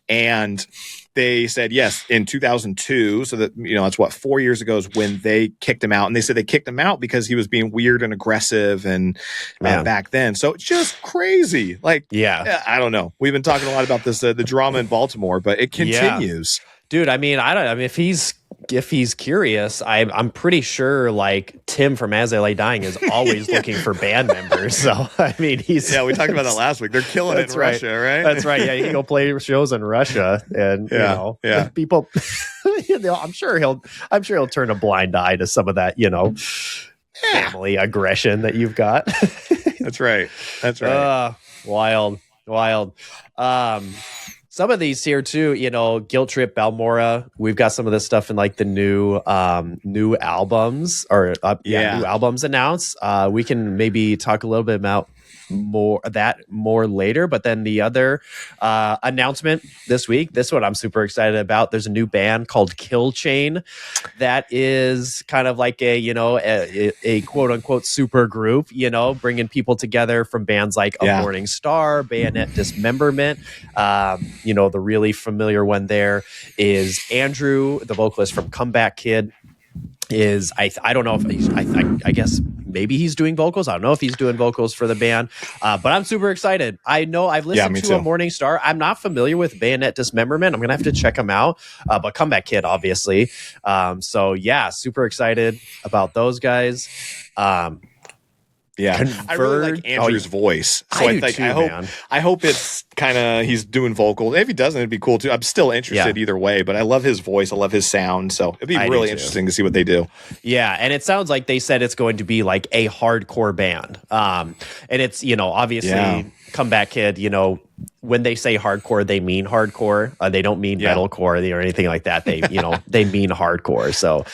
And they said, yes, in 2002. So that, it's what, 4 years ago is when they kicked him out. And they said they kicked him out because he was being weird and aggressive and back then. So it's just crazy. Like, I don't know. We've been talking a lot about this, the drama in Baltimore, but it continues. Dude, I mean, if he's curious, I'm pretty sure like Tim from As I Lay Dying is always looking for band members. So I mean, we talked about that last week. They're killing it in Russia, right? That's right. Yeah, he'll play shows in Russia, and people. I'm sure he'll turn a blind eye to some of that, family aggression that you've got. That's right. Wild. Some of these here too, Guilt Trip, Balmora. We've got some of this stuff in like the new albums new albums announced. We can maybe talk a little bit about more later, but then the other announcement this week, this one I'm super excited about. There's a new band called Kill Chain that is kind of like a quote unquote super group, bringing people together from bands like A Morning Star, Bayonet Dismemberment. The really familiar one there is Andrew, the vocalist from Comeback Kid. I don't know if I guess maybe he's doing vocals. I don't know if he's doing vocals for the band, but I'm super excited. I know I've listened to A Morning Star. I'm not familiar with Bayonet Dismemberment. I'm gonna have to check them out, but Comeback Kid obviously. Super excited about those guys. I really like Andrew's voice. So I hope it's kind of he's doing vocals. If he doesn't, it'd be cool too. I'm still interested either way, but I love his voice. I love his sound. So it'd be really interesting to see what they do. Yeah, and it sounds like they said it's going to be like a hardcore band. And it's, obviously Comeback Kid, when they say hardcore, they mean hardcore. They don't mean metalcore or anything like that. They, they mean hardcore. So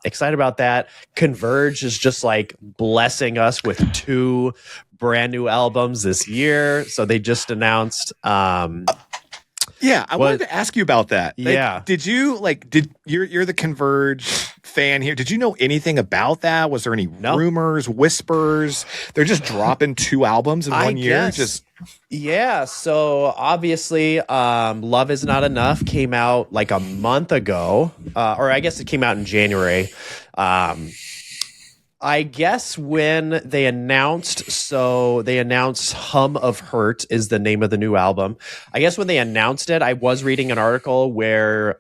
excited about that. Converge is just like blessing us with 2 brand new albums this year. So they just announced. I wanted to ask you about that. Did you you're the Converge fan here? Did you know anything about that? Was there any rumors, whispers? They're just dropping 2 albums in 1 year. So obviously Love Is Not Enough came out like a month ago, or I guess it came out in January. I guess when they announced Hum of Hurt is the name of the new album. I guess when they announced it, I was reading an article where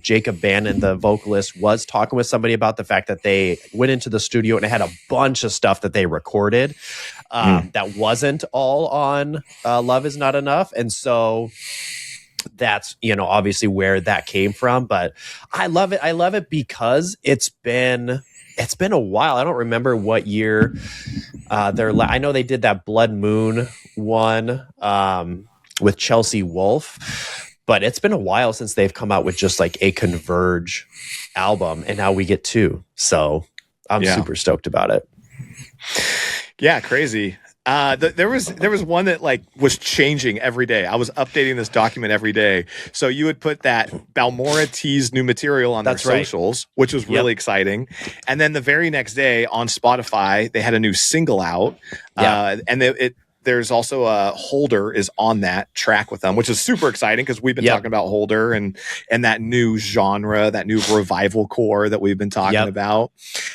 Jacob Bannon, the vocalist, was talking with somebody about the fact that they went into the studio and it had a bunch of stuff that they recorded that wasn't all on Love Is Not Enough. And so that's, obviously where that came from. But I love it. I love it because it's been a while. I don't remember what year I know they did that Blood Moon one with Chelsea Wolfe, but it's been a while since they've come out with just like a Converge album, and now we get 2. So I'm super stoked about it. Yeah, crazy. There was one that like was changing every day. I was updating this document every day. So you would put that Balmora teased new material on their socials, which was really exciting. And then the very next day on Spotify, they had a new single out. And there's also a Holder is on that track with them, which is super exciting because we've been talking about Holder and that new genre, that new revival core that we've been talking about.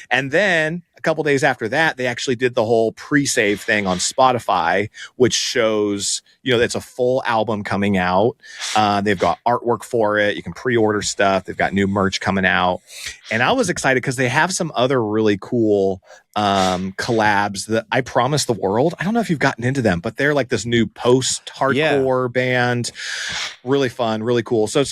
And then a couple days after that, they actually did the whole pre-save thing on Spotify, which shows, it's a full album coming out. They've got artwork for it. You can pre-order stuff. They've got new merch coming out. And I was excited because they have some other really cool collabs that I Promise the World. I don't know if you've gotten into them, but they're like this new post-hardcore band. Really fun, really cool. So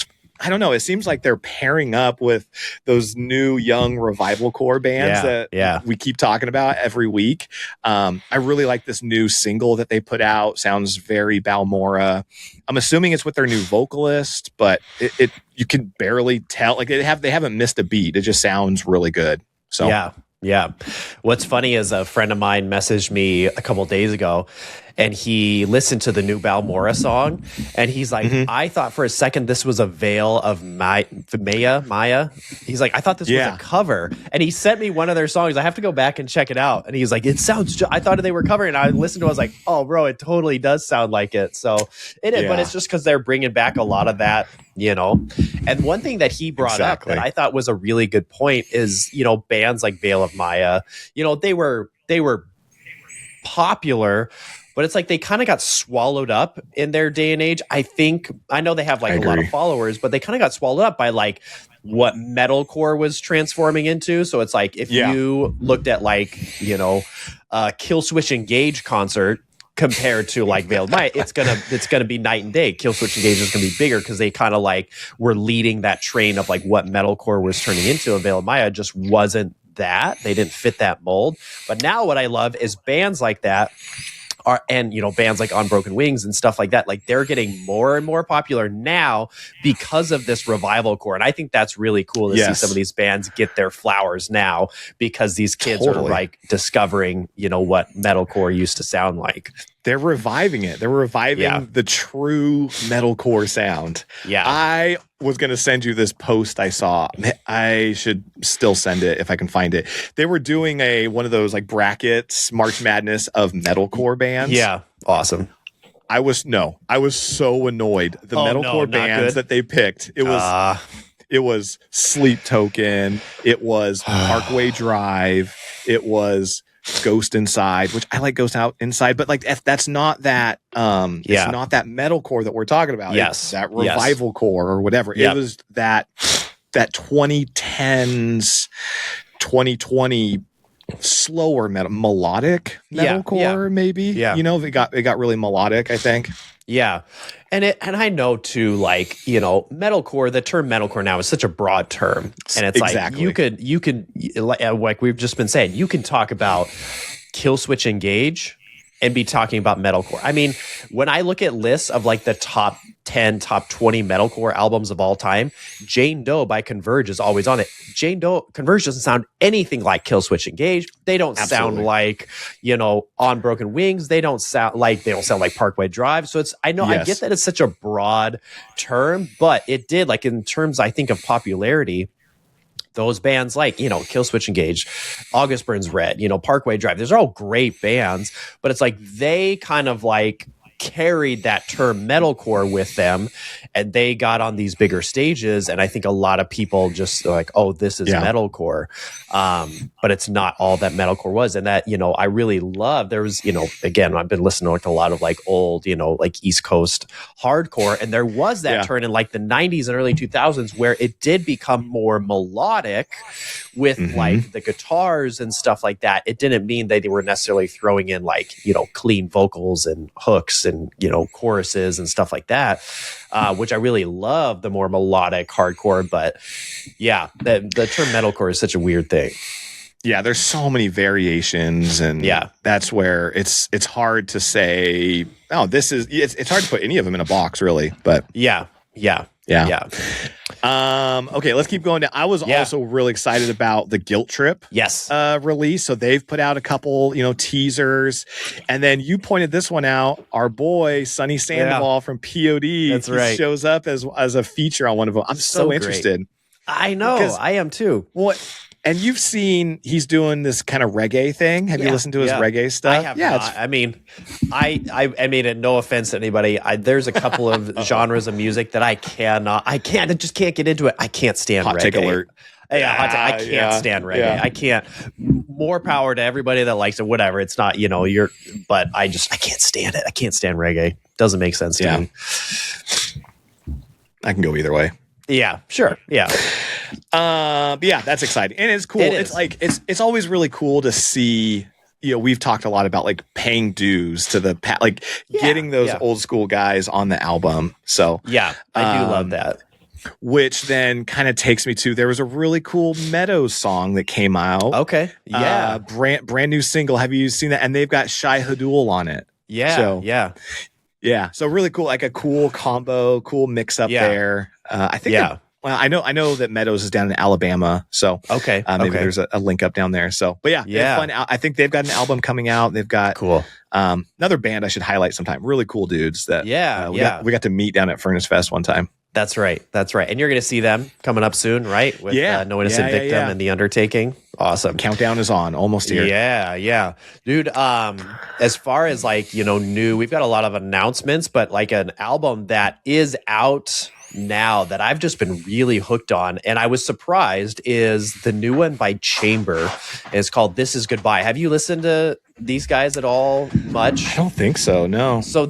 I don't know. It seems like they're pairing up with those new young revival core bands that we keep talking about every week. I really like this new single that they put out. Sounds very Balmora. I'm assuming it's with their new vocalist, but it you can barely tell. Like they haven't missed a beat. It just sounds really good. So yeah. What's funny is a friend of mine messaged me a couple days ago, and he listened to the new Balmora song, and he's like, I thought for a second this was a Veil of Maya. He's like, I thought this was a cover, and he sent me one of their songs. I have to go back and check it out, and he's like, it sounds. I thought they were covering, and I listened to it. I was like, oh, bro, it totally does sound like it. So it is, but it's just because they're bringing back a lot of that. And one thing that he brought up that I thought was a really good point is, bands like Veil of Maya, they were popular, but it's like they kind of got swallowed up in their day and age. I know they have like a lot of followers, but they kind of got swallowed up by like what metalcore was transforming into. So it's like if you looked at like, Kill Switch Engage concert compared to like Veil of Maya, it's gonna be night and day. Kill Switch Engage is gonna be bigger because they kind of like were leading that train of like what metalcore was turning into, and Veil of Maya just wasn't that. They didn't fit that mold. But now what I love is bands like that and bands like On Broken Wings and stuff like that, like they're getting more and more popular now because of this revival core. And I think that's really cool to see some of these bands get their flowers now because these kids are like discovering, what metalcore used to sound like. They're reviving it. They're reviving the true metalcore sound. Yeah. I was going to send you this post I saw. I should still send it if I can find it. They were doing one of those like brackets, March Madness of metalcore bands. Yeah. Awesome. I was so annoyed. The metalcore bands that they picked. It was Sleep Token. It was Parkway Drive. It was Ghost Inside, which I like Ghost Out Inside, but like that's not that it's not that metalcore that we're talking about. It's that revival core or whatever. It was that 2010s 2020 slower melodic metalcore maybe. It got really melodic, I think. Yeah. And I know too, like, metalcore, the term metalcore now is such a broad term. And it's like, you could, like we've just been saying, you can talk about Kill Switch Engage and be talking about metalcore. I mean, when I look at lists of like the top 10, top 20 metalcore albums of all time, Jane Doe by Converge is always on it. Converge doesn't sound anything like Kill Switch Engage. They don't sound like, On Broken Wings. They don't sound like Parkway Drive. So I get that it's such a broad term, but it did, like, in terms, I think, of popularity, those bands like, Kill Switch Engage, August Burns Red, Parkway Drive, those are all great bands, but it's like they kind of like carried that term metalcore with them, and they got on these bigger stages, and I think a lot of people just like, oh, this is metalcore, but it's not all that metalcore was. And that, I really love, there was, again, I've been listening to like a lot of like old, like East Coast hardcore, and there was that turn in like the 90s and early 2000s where it did become more melodic with like the guitars and stuff like that. It didn't mean that they were necessarily throwing in like, clean vocals and hooks and, choruses and stuff like that, which I really love, the more melodic hardcore. But the term metalcore is such a weird thing. Yeah, there's so many variations, and that's where it's hard to say, oh, this is, it's hard to put any of them in a box, really. But yeah. Okay, let's keep going down. I was also really excited about the Guilt Trip release. So they've put out a couple, teasers, and then you pointed this one out. Our boy Sonny Sandoval from POD, that's right, shows up as a feature on one of them. I'm so interested. I know, I am too. What? And you've seen he's doing this kind of reggae thing. Have you listened to his reggae stuff? I have not. I mean, I mean, no offense to anybody. There's a couple of genres of music that I just can't get into it. I can't stand Hot reggae. Take alert. I can't stand reggae. I can't. More power to everybody that likes it. Whatever. It's not, but I can't stand it. I can't stand reggae. Doesn't make sense to me. I can go either way. Yeah, sure. Yeah. But that's exciting. And it's cool. It's like, it's always really cool to see, we've talked a lot about like paying dues to the, getting those old school guys on the album. So yeah, I do love that. Which then kind of takes me to, there was a really cool Meadows song that came out. Okay. Yeah. Brand new single. Have you seen that? And they've got Shai Hadul on it. Yeah. So, yeah. So really cool, like a cool combo, cool mix up there. I think Well, I know that Meadows is down in Alabama, so okay, maybe there's a link up down there. So, but yeah, fun. I think they've got an album coming out. They've got cool. Another band I should highlight sometime. Really cool dudes that we got to meet down at Furnace Fest one time. That's right. And you're going to see them coming up soon, right? With No Innocent Victim and The Undertaking. Awesome. Countdown is on, almost here. Yeah. Dude, as far as like, new, we've got a lot of announcements, but like an album that is out now that I've just been really hooked on, and I was surprised, is the new one by Chamber. It's called This Is Goodbye. Have you listened to these guys at all much? I don't think so, no. So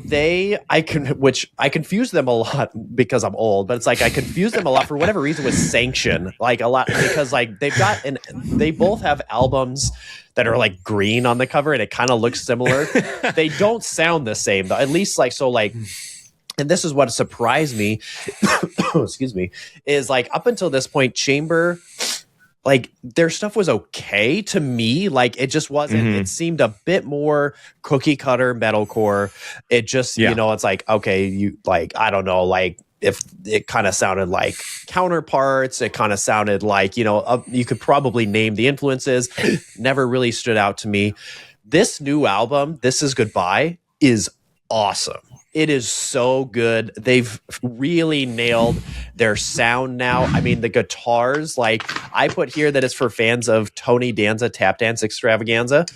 I confuse them a lot because I'm old, but it's like I confuse them a lot for whatever reason with Sanction, like a lot, because like they both have albums that are like green on the cover and it kind of looks similar. They don't sound the same though, at least and this is what surprised me, excuse me, is like up until this point, Chamber, like their stuff was okay to me. Like it just wasn't, it seemed a bit more cookie cutter metalcore. It just, it's like, okay, you like, I don't know, like if it kind of sounded like Counterparts, it kind of sounded like, you could probably name the influences, never really stood out to me. This new album, This Is Goodbye, is awesome. It is so good. They've really nailed their sound now. I mean, the guitars, like I put here that it's for fans of Tony Danza Tap Dance Extravaganza.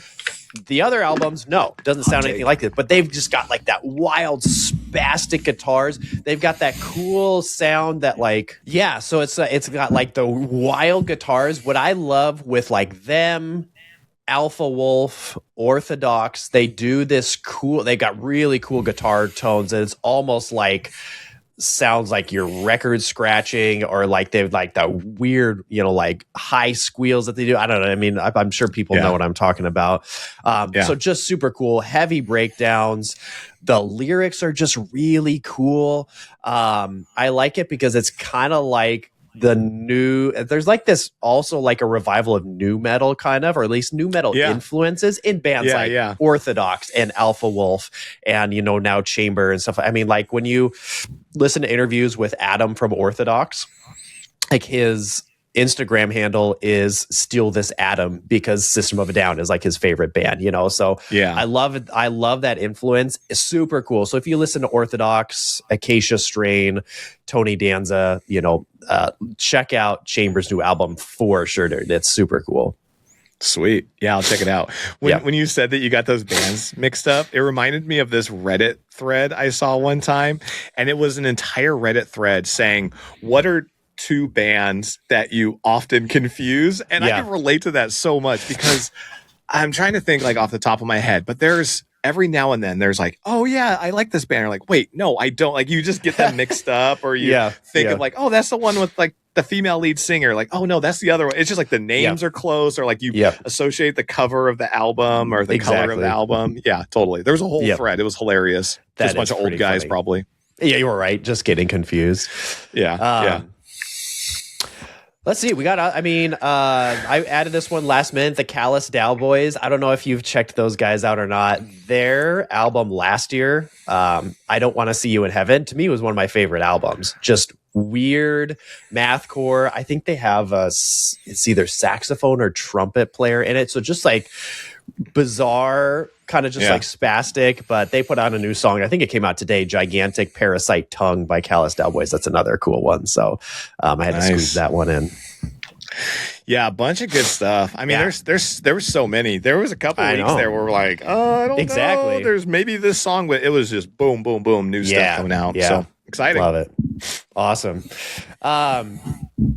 The other albums, no, doesn't sound anything like it, but they've just got like that wild spastic guitars. They've got that cool sound that so it's got like the wild guitars. What I love with like them, Alpha Wolf, Orthodox, they do this cool, they got really cool guitar tones, and it's almost like sounds like you're record scratching, or like they've like that weird, like high squeals that they do. I don't know. I mean, I'm sure people know what I'm talking about. So just super cool, heavy breakdowns. The lyrics are just really cool. I like it because it's kind of like there's like this also like a revival of new metal kind of, or at least new metal influences in bands Orthodox and Alpha Wolf and, now Chamber and stuff. I mean, like when you listen to interviews with Adam from Orthodox, like his Instagram handle is Steal This Adam, because System of a Down is like his favorite band, so I love it. I love that influence. It's super cool. So if you listen to Orthodox, Acacia Strain, Tony Danza, check out Chamber's new album for sure, dude. It's super cool. Sweet. Yeah, I'll check it out. When you said that you got those bands mixed up, it reminded me of this Reddit thread I saw one time, and it was an entire Reddit thread saying, what are two bands that you often confuse? And I can relate to that so much, because I'm trying to think like off the top of my head, but there's every now and then there's like, oh yeah, I like this band. Or like, wait, no, I don't. Like you just get them mixed up, or you think of like, oh, that's the one with like the female lead singer. Like, oh no, that's the other one. It's just like the names are close, or like you associate the cover of the album or the color of the album. Yeah, totally. There was a whole thread. It was hilarious. Just a bunch of old guys, funny. Probably. Yeah, you were right. Just getting confused. Yeah. Let's see. We got, I added this one last minute, the Callous Dowboys. I don't know if you've checked those guys out or not. Their album last year, I Don't Want to See You in Heaven, to me was one of my favorite albums. Just weird mathcore. I think they have it's either saxophone or trumpet player in it. So just like bizarre, kind of just like spastic, but they put out a new song. I think it came out today, Gigantic Parasite Tongue by Callous Dowboys. That's another cool one. So I had to squeeze that one in. Yeah, a bunch of good stuff. I mean, there were so many. There was a couple weeks there where we're like, oh, I don't know. There's maybe this song, but it was just boom, boom, boom, new stuff coming out. Yeah. So exciting. Love it. Awesome.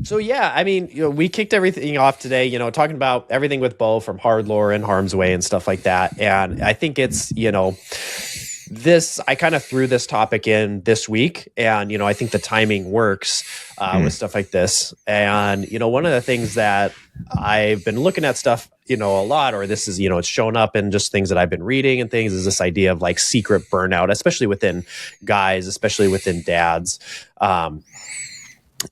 So yeah, I mean, we kicked everything off today, talking about everything with Bo from Hardlore and Harm's Way and stuff like that. And I think it's, I kind of threw this topic in this week, and, I think the timing works with stuff like this. And, one of the things that I've been looking at stuff, a lot, or this is, it's shown up in just things that I've been reading and things, is this idea of like secret burnout, especially within guys, especially within dads.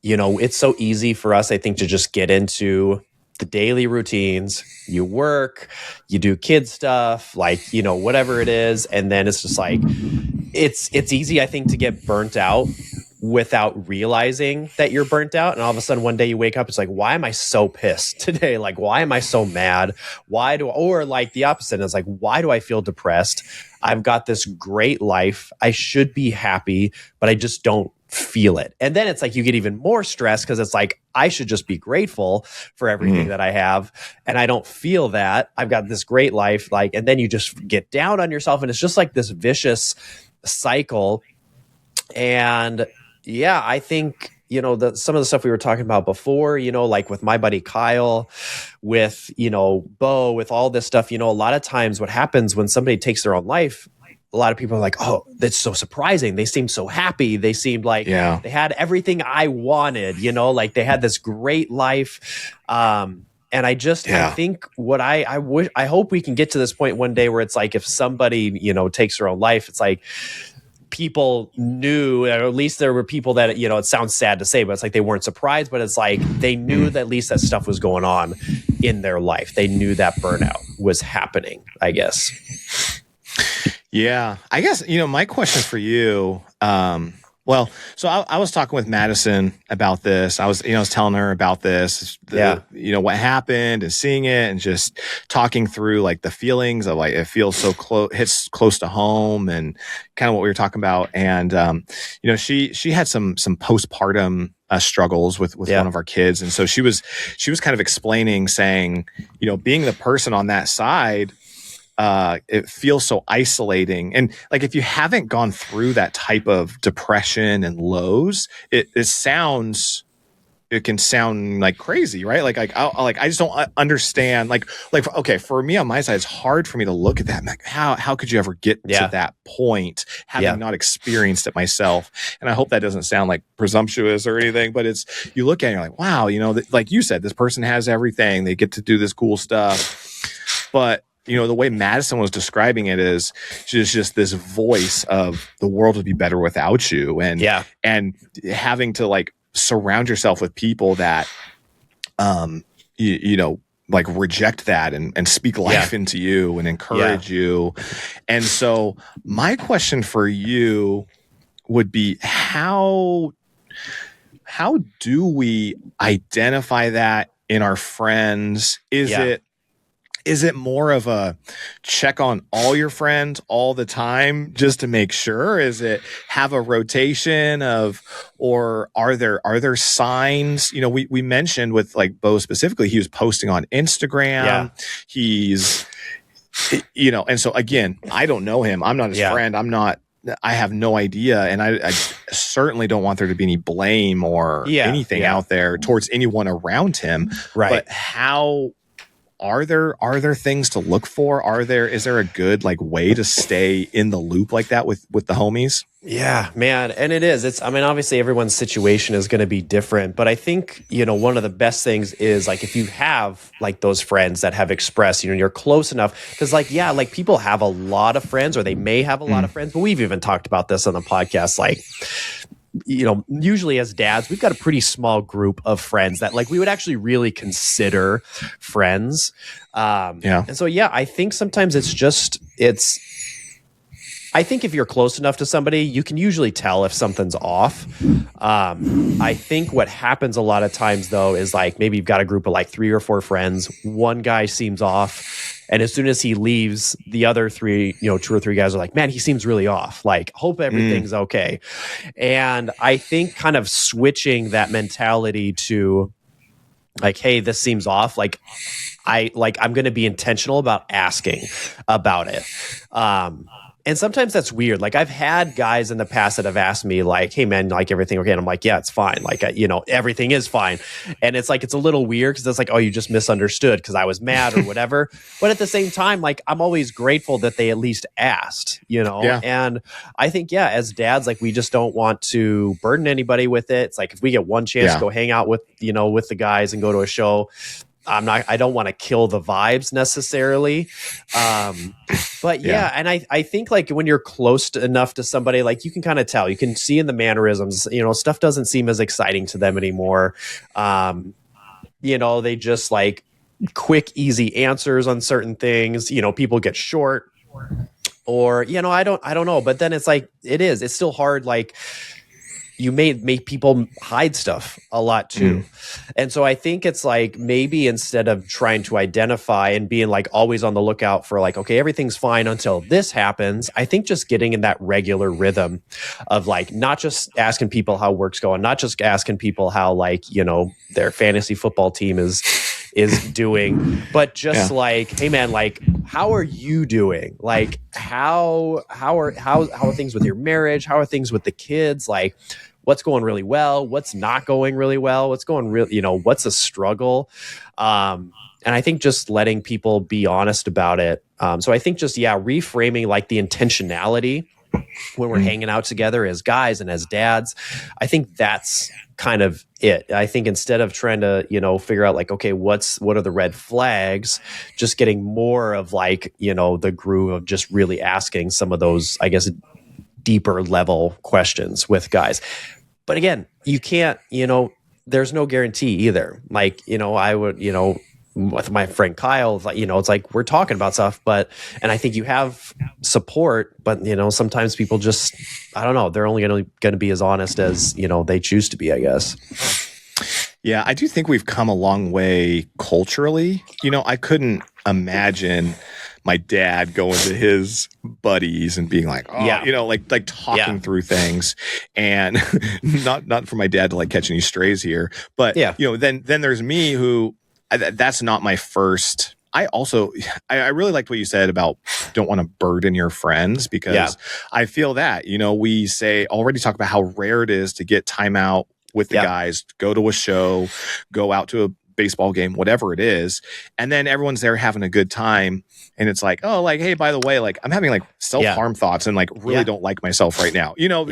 It's so easy for us, I think, to just get into the daily routines. You work, you do kid stuff, like, whatever it is. And then it's just like, it's easy, I think, to get burnt out without realizing that you're burnt out. And all of a sudden one day you wake up, it's like, why am I so pissed today? Like, why am I so mad? Or like the opposite is like, why do I feel depressed? I've got this great life. I should be happy, but I just don't feel it. And then it's like you get even more stressed because it's like, I should just be grateful for everything that I have. And I don't feel that. I've got this great life. Like, and then you just get down on yourself. And it's just like this vicious cycle. And yeah, I think, you know, some of the stuff we were talking about before, you know, like with my buddy Kyle, with, you know, Bo, with all this stuff, you know, a lot of times what happens when somebody takes their own life, a lot of people are like, oh, that's so surprising. They seemed so happy. They seemed like they had everything I wanted, you know, like they had this great life. And I just, I think what I wish, I hope we can get to this point one day where it's like, if somebody, you know, takes their own life, it's like, people knew, or at least there were people that, you know, it sounds sad to say, but it's like they weren't surprised, but it's like they knew that at least that stuff was going on in their life. They knew that burnout was happening, I guess. Yeah. I guess, you know, my question for you, well, so I was talking with Madison about this. I was telling her about this, you know, what happened and seeing it and just talking through like the feelings of like, it feels so hits close to home and kind of what we were talking about. And, you know, she had some postpartum struggles with one of our kids. And so she was kind of explaining, saying, you know, being the person on that side, it feels so isolating. And like, if you haven't gone through that type of depression and lows, it can sound like crazy, right? I just don't understand. Like, okay, for me on my side, it's hard for me to look at that. I'm like, how could you ever get to that point, having not experienced it myself? And I hope that doesn't sound like presumptuous or anything, but you look at it and you're like, wow, you know, like you said, this person has everything. They get to do this cool stuff. But you know, the way Madison was describing it is just this voice of the world would be better without you. And having to like surround yourself with people that, you know, like reject that and speak life into you and encourage you. And so my question for you would be, how do we identify that in our friends? Is it more of a check on all your friends all the time just to make sure? Is it have a rotation of, or are there signs? You know, we mentioned with like Bo specifically, he was posting on Instagram. He's, you know, and so again, I don't know him. I'm not his friend. I have no idea. And I certainly don't want there to be any blame or anything out there towards anyone around him. Right. But how, are there things to look for? Is there a good like way to stay in the loop like that with the homies? Yeah, man. And it's, I mean, obviously everyone's situation is going to be different, but I think, you know, one of the best things is like, if you have like those friends that have expressed, you know, you're close enough, because like, like people have a lot of friends, or they may have a lot of friends, but we've even talked about this on the podcast, like, you know, usually as dads, we've got a pretty small group of friends that like we would actually really consider friends. And so, I think sometimes I think if you're close enough to somebody, you can usually tell if something's off. I think what happens a lot of times though, is like, maybe you've got a group of like 3 or 4 friends. One guy seems off. And as soon as he leaves, the other 3, you know, 2 or 3 guys are like, man, he seems really off. Like, hope everything's okay. And I think kind of switching that mentality to like, hey, this seems off. Like, I'm going to be intentional about asking about it. And sometimes that's weird. Like, I've had guys in the past that have asked me like, hey man, like everything okay? And I'm like, yeah, it's fine. Like, you know, everything is fine. And it's like, it's a little weird because it's like, oh, you just misunderstood because I was mad or whatever. But at the same time, like, I'm always grateful that they at least asked, you know? And I think, as dads, like, we just don't want to burden anybody with it. It's like, if we get one chance to go hang out with, you know, with the guys and go to a show, I don't want to kill the vibes necessarily. But and I think like when you're close enough to somebody, like you can kind of tell, you can see in the mannerisms, you know, stuff doesn't seem as exciting to them anymore. You know, they just like quick, easy answers on certain things, you know, people get short or, you know, I don't know. But then it's like, it's still hard. Like, you make people hide stuff a lot too. And so I think it's like, maybe instead of trying to identify and being like always on the lookout for like, okay, everything's fine until this happens, I think just getting in that regular rhythm of like, not just asking people how work's going, not just asking people how like, you know, their fantasy football team is doing, but just like, hey man, like, how are you doing? Like, how are things with your marriage? How are things with the kids? Like, what's going really well? What's not going really well? What's going real, you know, what's a struggle? And I think just letting people be honest about it. So I think just, reframing like the intentionality when we're hanging out together as guys and as dads, I think that's kind of it. I think instead of trying to, you know, figure out like, okay, what are the red flags, just getting more of like, you know, the groove of just really asking some of those, I guess, deeper level questions with guys. But again, you can't, you know, there's no guarantee either. Like, you know, I would, you know, with my friend Kyle, you know, it's like we're talking about stuff, and I think you have support, but you know, sometimes people just, I don't know, they're only going to be as honest as, you know, they choose to be, I guess. Yeah, I do think we've come a long way culturally. You know, I couldn't imagine my dad going to his buddies and being like, you know, like talking through things, and not for my dad to like catch any strays here, but you know, then there's me who that's not my first. I really liked what you said about don't want to burden your friends, because I feel that, you know, we already talk about how rare it is to get time out with the guys, go to a show, go out to a baseball game, whatever it is. And then everyone's there having a good time. And it's like, oh, like, hey, by the way, like I'm having like self-harm thoughts and like really don't like myself right now. You know,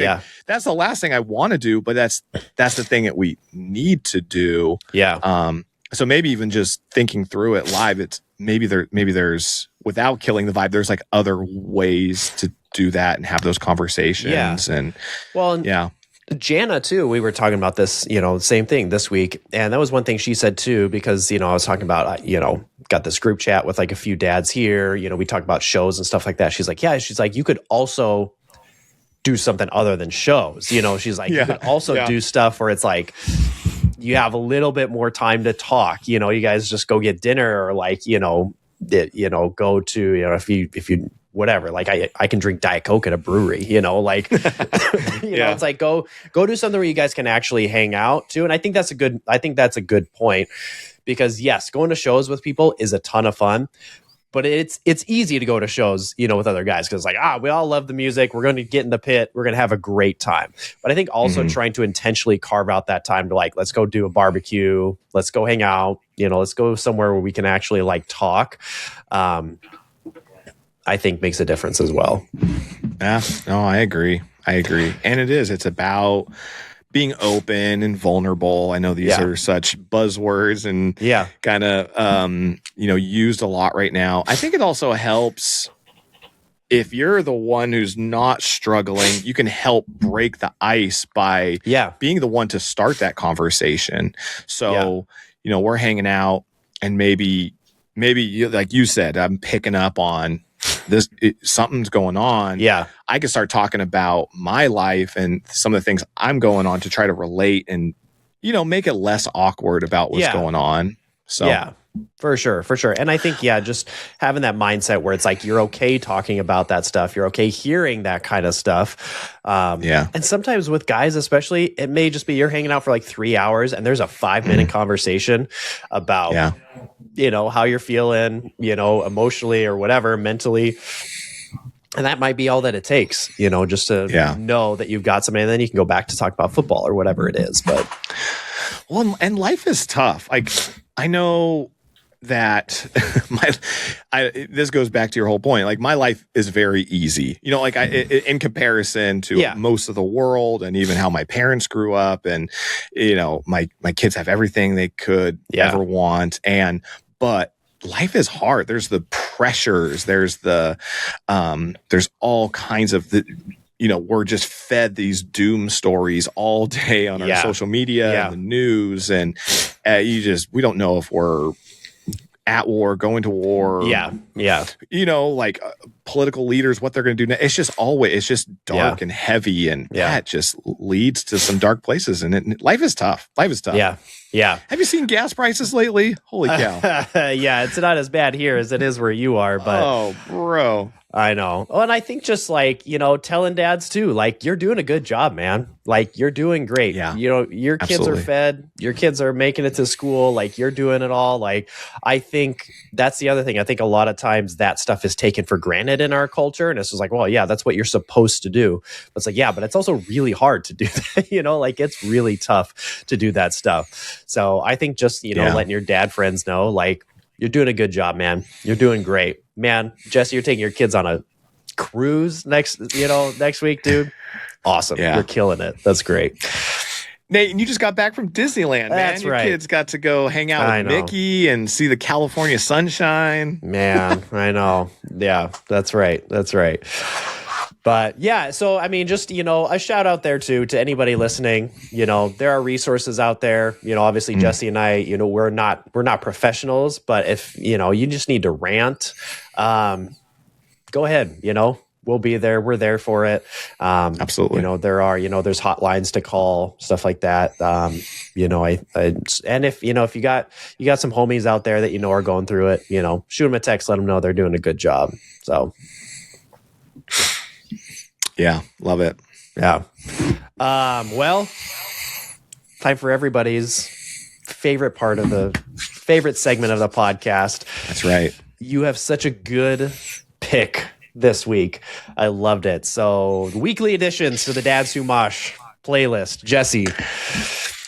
that's the last thing I want to do, but that's the thing that we need to do. Yeah. So maybe even just thinking through it live, it's maybe there's without killing the vibe, there's like other ways to do that and have those conversations. Jana too, we were talking about this, you know, same thing this week. And that was one thing she said too, because, you know, I was talking about, you know, got this group chat with like a few dads here, you know, we talk about shows and stuff like that. She's like, you could also do something other than shows. You know, she's like, you could also do stuff where it's like, you have a little bit more time to talk, you know, you guys just go get dinner, or like, go to, you know, if you whatever, like I can drink Diet Coke at a brewery, you know, like, you know, it's like, go do something where you guys can actually hang out too. And I think that's a good point, because yes, going to shows with people is a ton of fun, but it's easy to go to shows, you know, with other guys, because like, we all love the music. We're going to get in the pit. We're going to have a great time. But I think also trying to intentionally carve out that time to like, let's go do a barbecue. Let's go hang out. You know, let's go somewhere where we can actually like talk. I think makes a difference as well. Yeah, no, I agree. And it's about being open and vulnerable. I know these are such buzzwords and kind of, you know, used a lot right now. I think it also helps if you're the one who's not struggling, you can help break the ice by being the one to start that conversation. So, you know, we're hanging out, and maybe you, like you said, I'm picking up on this, something's going on. I can start talking about my life and some of the things I'm going on to try to relate and, you know, make it less awkward about what's going on. So for sure. And I think, just having that mindset where it's like, you're okay talking about that stuff. You're okay hearing that kind of stuff. And sometimes with guys, especially, it may just be, you're hanging out for like 3 hours and there's a 5-minute conversation about, you know, how you're feeling, you know, emotionally or whatever, mentally. And that might be all that it takes, you know, just to know that you've got somebody, and then you can go back to talk about football or whatever it is. But and life is tough. Like, I know that this goes back to your whole point. Like, my life is very easy, you know, like in comparison to most of the world, and even how my parents grew up, and, you know, my kids have everything they could ever want. But life is hard. There's the pressures. There's there's all kinds of you know, we're just fed these doom stories all day on our social media and the news, and we don't know if we're at war, going to war. Yeah. Like political leaders, what they're going to do. It's just dark and heavy, and that just leads to some dark places. And life is tough. Yeah. Have you seen gas prices lately? Holy cow. Yeah, it's not as bad here as it is where you are, but oh, bro. I know. Oh, and I think just like, telling dads too, like, you're doing a good job, man. Like, you're doing great. Yeah. Your kids are fed, your kids are making it to school, like, you're doing it all. Like, I think that's the other thing. I think a lot of times that stuff is taken for granted in our culture. And it's just like, well, yeah, that's what you're supposed to do. But it's like, yeah, but it's also really hard to do that. Like, it's really tough to do that stuff. So I think just, letting your dad friends know, like, you're doing a good job, man. You're doing great. Man, Jesse, you're taking your kids on a cruise next week, dude. Awesome. Yeah. You're killing it. That's great. Nate, and you just got back from Disneyland, man. That's your right. kids got to go hang out with Mickey and see the California sunshine. Man, I know. Yeah, that's right. But yeah, so I mean, just, a shout out there too to anybody listening. There are resources out there. Obviously Jesse and I, we're not professionals, but if you just need to rant, go ahead. We'll be there. We're there for it. Absolutely. There's hotlines to call, stuff like that. And if you got some homies out there that are going through it, shoot them a text, let them know they're doing a good job. So. Yeah, love it. Yeah. Well, time for everybody's favorite segment of the podcast. That's right. You have such a good pick this week. I loved it. So, weekly additions to the Dads Who Mosh playlist. Jesse.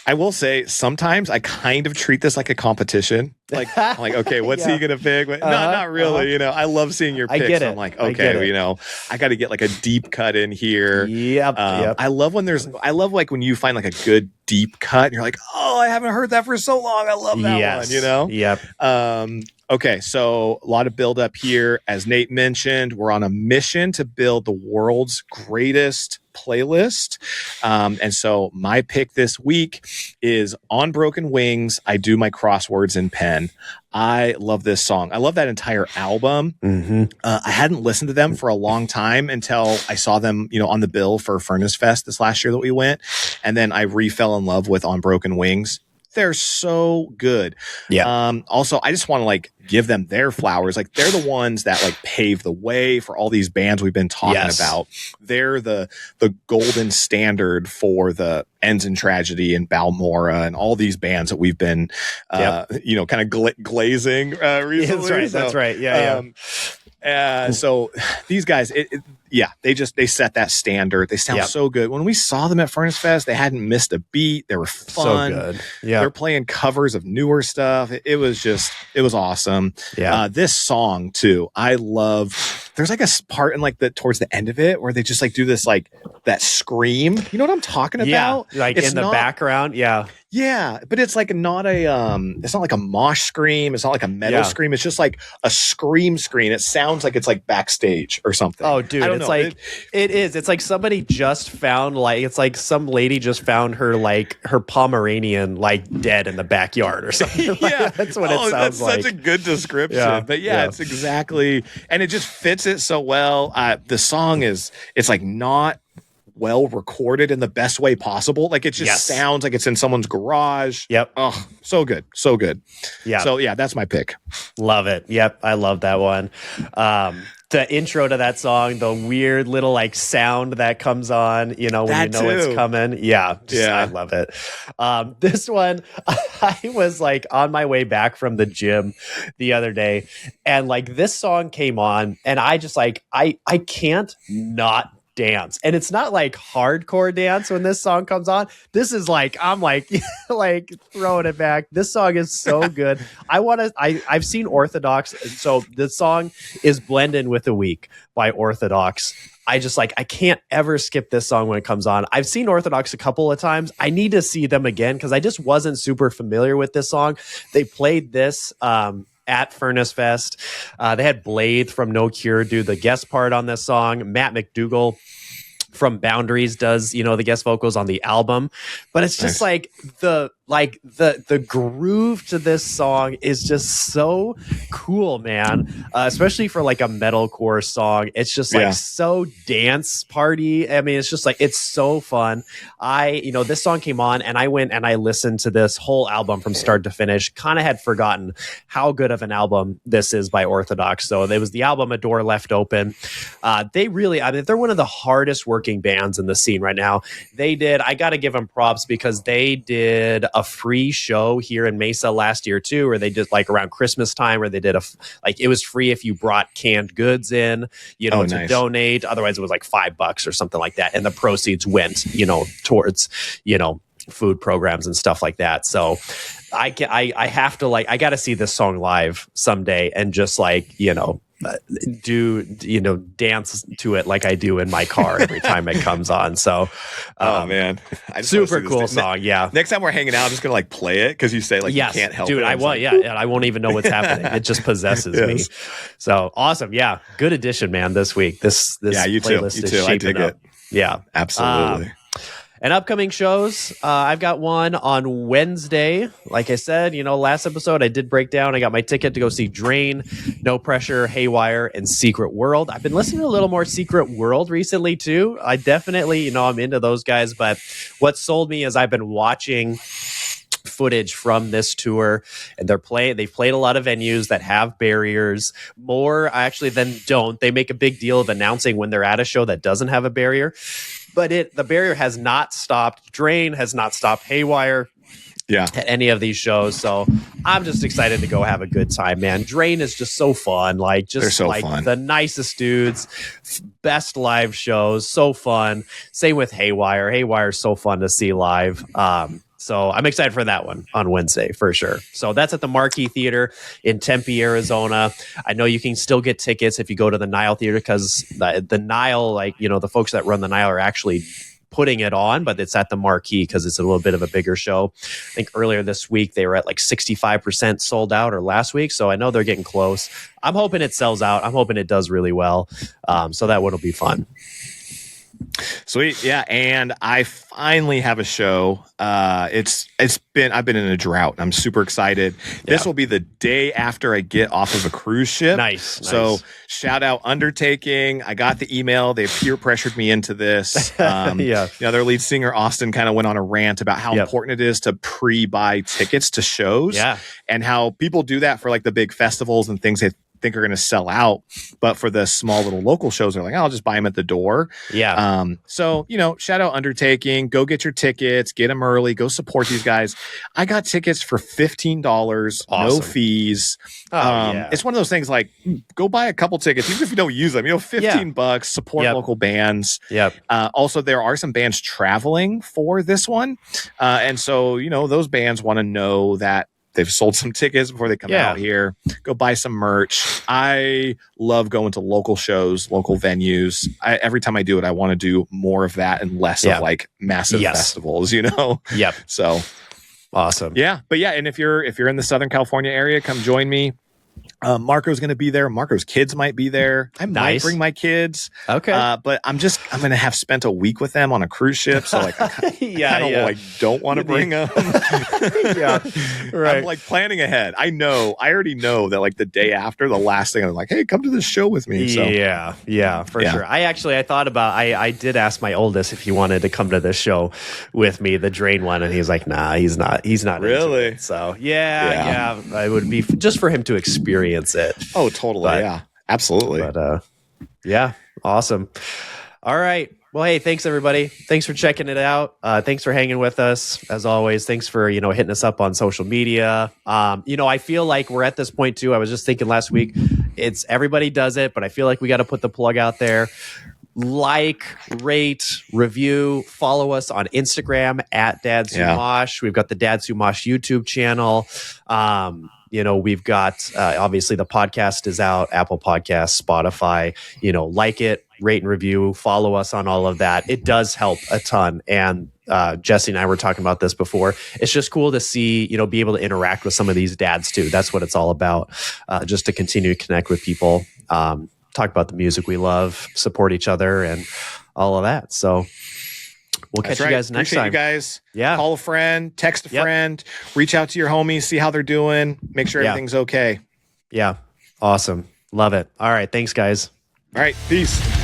I will say sometimes I kind of treat this like a competition. Like, I'm like, okay, what's he gonna pick? But not really. I love seeing your picks. I get it. I'm like, okay, I got to get like a deep cut in here. Yep. I love when you find like a good deep cut. And you're like, oh, I haven't heard that for so long. I love that one. Yep. Okay, so a lot of build up here. As Nate mentioned, we're on a mission to build the world's greatest playlist. And so my pick this week is On Broken Wings, I Do My Crosswords in Pen. I love this song. I love that entire album. Mm-hmm. I hadn't listened to them for a long time until I saw them, on the bill for Furnace Fest this last year that we went. And then I fell in love with On Broken Wings. They're so good. Yeah. Also, I just want to give them their flowers. Like, they're the ones that pave the way for all these bands we've been talking about. They're the golden standard for the Ends in Tragedy and Balmora and all these bands that we've been, kind of glazing recently. That's right. Yeah. So these guys, they set that standard. They sound so good. When we saw them at Furnace Fest, they hadn't missed a beat. They were fun. So good. Yeah. They're playing covers of newer stuff. It was awesome. Yeah. This song too, I love. There's a part in towards the end of it where they just do this that scream. You know what I'm talking about? Yeah. It's in the background. Yeah. Yeah, but it's not it's not like a mosh scream. It's not like a metal scream. It's just like a scream. It sounds like it's backstage or something. Oh, dude, it is. It's like somebody just found it's like some lady just found her her Pomeranian dead in the backyard or something. Yeah, that's what it sounds that's like. Such a good description. Yeah. But it's exactly, and it just fits it so well. The song it's not well recorded in the best way possible. It just sounds like it's in someone's garage. Yep. Oh, so good. So good. Yeah. So that's my pick. Love it. Yep. I love that one. The intro to that song, the weird little sound that comes on, when it's coming. Yeah. I love it. This one, I was on my way back from the gym the other day, and this song came on, and I just I can't not dance. And it's not hardcore dance when this song comes on. This is I'm throwing it back. This song is so good. I've seen Orthodox. So the song is Blendin' with a Week by Orthodox. I can't ever skip this song when it comes on. I've seen Orthodox a couple of times. I need to see them again because I just wasn't super familiar with this song. They played this at Furnace Fest. They had Blade from No Cure do the guest part on this song. Matt McDougall from Boundaries does, the guest vocals on the album, but it's just like the groove to this song is just so cool, man. Especially for like a metalcore song. It's just like so dance party. I mean, it's just like, it's so fun. This song came on and I went and I listened to this whole album from start to finish. Kind of had forgotten how good of an album this is by Orthodox. So it was the album A Door Left Open. They're one of the hardest working bands in the scene right now. I got to give them props because they did a free show here in Mesa last year too, where they did like around Christmas time, where they did it was free if you brought canned goods in, to donate. Otherwise it was like $5 or something like that. And the proceeds went, towards, food programs and stuff like that. So I got to see this song live someday and just like, dance to it like I do in my car every time it comes on. So, man, super cool song. Yeah. Next time we're hanging out, I'm just gonna like play it because you say like you can't help dude, it. And I won't even know what's happening. It just possesses me. So awesome. Yeah, good addition, man. This week, this you playlist too. is shaping I dig up. it. Yeah, absolutely. And upcoming shows, I've got one on Wednesday. Like I said, last episode I did break down. I got my ticket to go see Drain, No Pressure, Haywire, and Secret World. I've been listening to a little more Secret World recently too. I definitely, I'm into those guys. But what sold me is I've been watching footage from this tour, and they've played a lot of venues that have barriers, more actually than don't. They make a big deal of announcing when they're at a show that doesn't have a barrier. But the barrier has not stopped. Drain has not stopped Haywire at any of these shows. So I'm just excited to go have a good time, man. Drain is just so fun. Like, just so like fun. The nicest dudes, best live shows. So fun. Same with Haywire. Haywire is so fun to see live. So I'm excited for that one on Wednesday for sure. So that's at the Marquee Theater in Tempe, Arizona. I know you can still get tickets if you go to the Nile Theater because the Nile, the folks that run the Nile are actually putting it on, but it's at the Marquee because it's a little bit of a bigger show. I think earlier this week they were at like 65% sold out, or last week. So I know they're getting close. I'm hoping it sells out. I'm hoping it does really well. So that one will be fun. Sweet. Yeah. And I finally have a show. I've been in a drought. I'm super excited. This will be the day after I get off of a cruise ship. Nice. So shout out Undertaking. I got the email. They peer pressured me into this. Their lead singer, Austin, kind of went on a rant about how important it is to pre-buy tickets to shows and how people do that for like the big festivals and things they think are going to sell out, but for the small little local shows they're like, I'll just buy them at the door. So shout out Undertaking, go get your tickets, get them early, go support these guys. I got tickets for $15. No fees. It's one of those things like, go buy a couple tickets even if you don't use them, $15, support local bands. Also, there are some bands traveling for this one, and so those bands want to know that they've sold some tickets before they come out here. Go buy some merch. I love going to local shows, local venues. Every time I do it, I want to do more of that and less of like massive festivals, So awesome. Yeah. But and if you're in the Southern California area, come join me. Marco's going to be there. Marco's kids might be there. I might bring my kids. Okay. But I'm going to have spent a week with them on a cruise ship. So like, I don't want to bring them. Right. I'm like planning ahead. I already know that like the day after, the last thing I'm like, hey, come to this show with me. So. For sure. I thought about, I did ask my oldest if he wanted to come to this show with me, the Drain one. And he's like, nah, he's not really. So it would be just for him to experience it. Oh, totally. Absolutely. But awesome. All right. Well, hey, thanks everybody. Thanks for checking it out. Thanks for hanging with us as always. Thanks for, hitting us up on social media. I feel like we're at this point too. I was just thinking last week, it's everybody does it, but I feel like we got to put the plug out there. Like, rate, review, follow us on Instagram at Dads Who Mosh. We've got the Dads Who Mosh YouTube channel. We've got obviously the podcast is out, Apple Podcasts, Spotify. Like it, rate and review, follow us on all of that. It does help a ton. And Jesse and I were talking about this before. It's just cool to see, be able to interact with some of these dads too. That's what it's all about. Just to continue to connect with people, talk about the music we love, support each other, and all of that. So we'll catch you guys next time. You guys. Yeah. Call a friend, text a friend, reach out to your homies, see how they're doing, make sure everything's okay. Yeah. Awesome. Love it. All right. Thanks, guys. All right. Peace.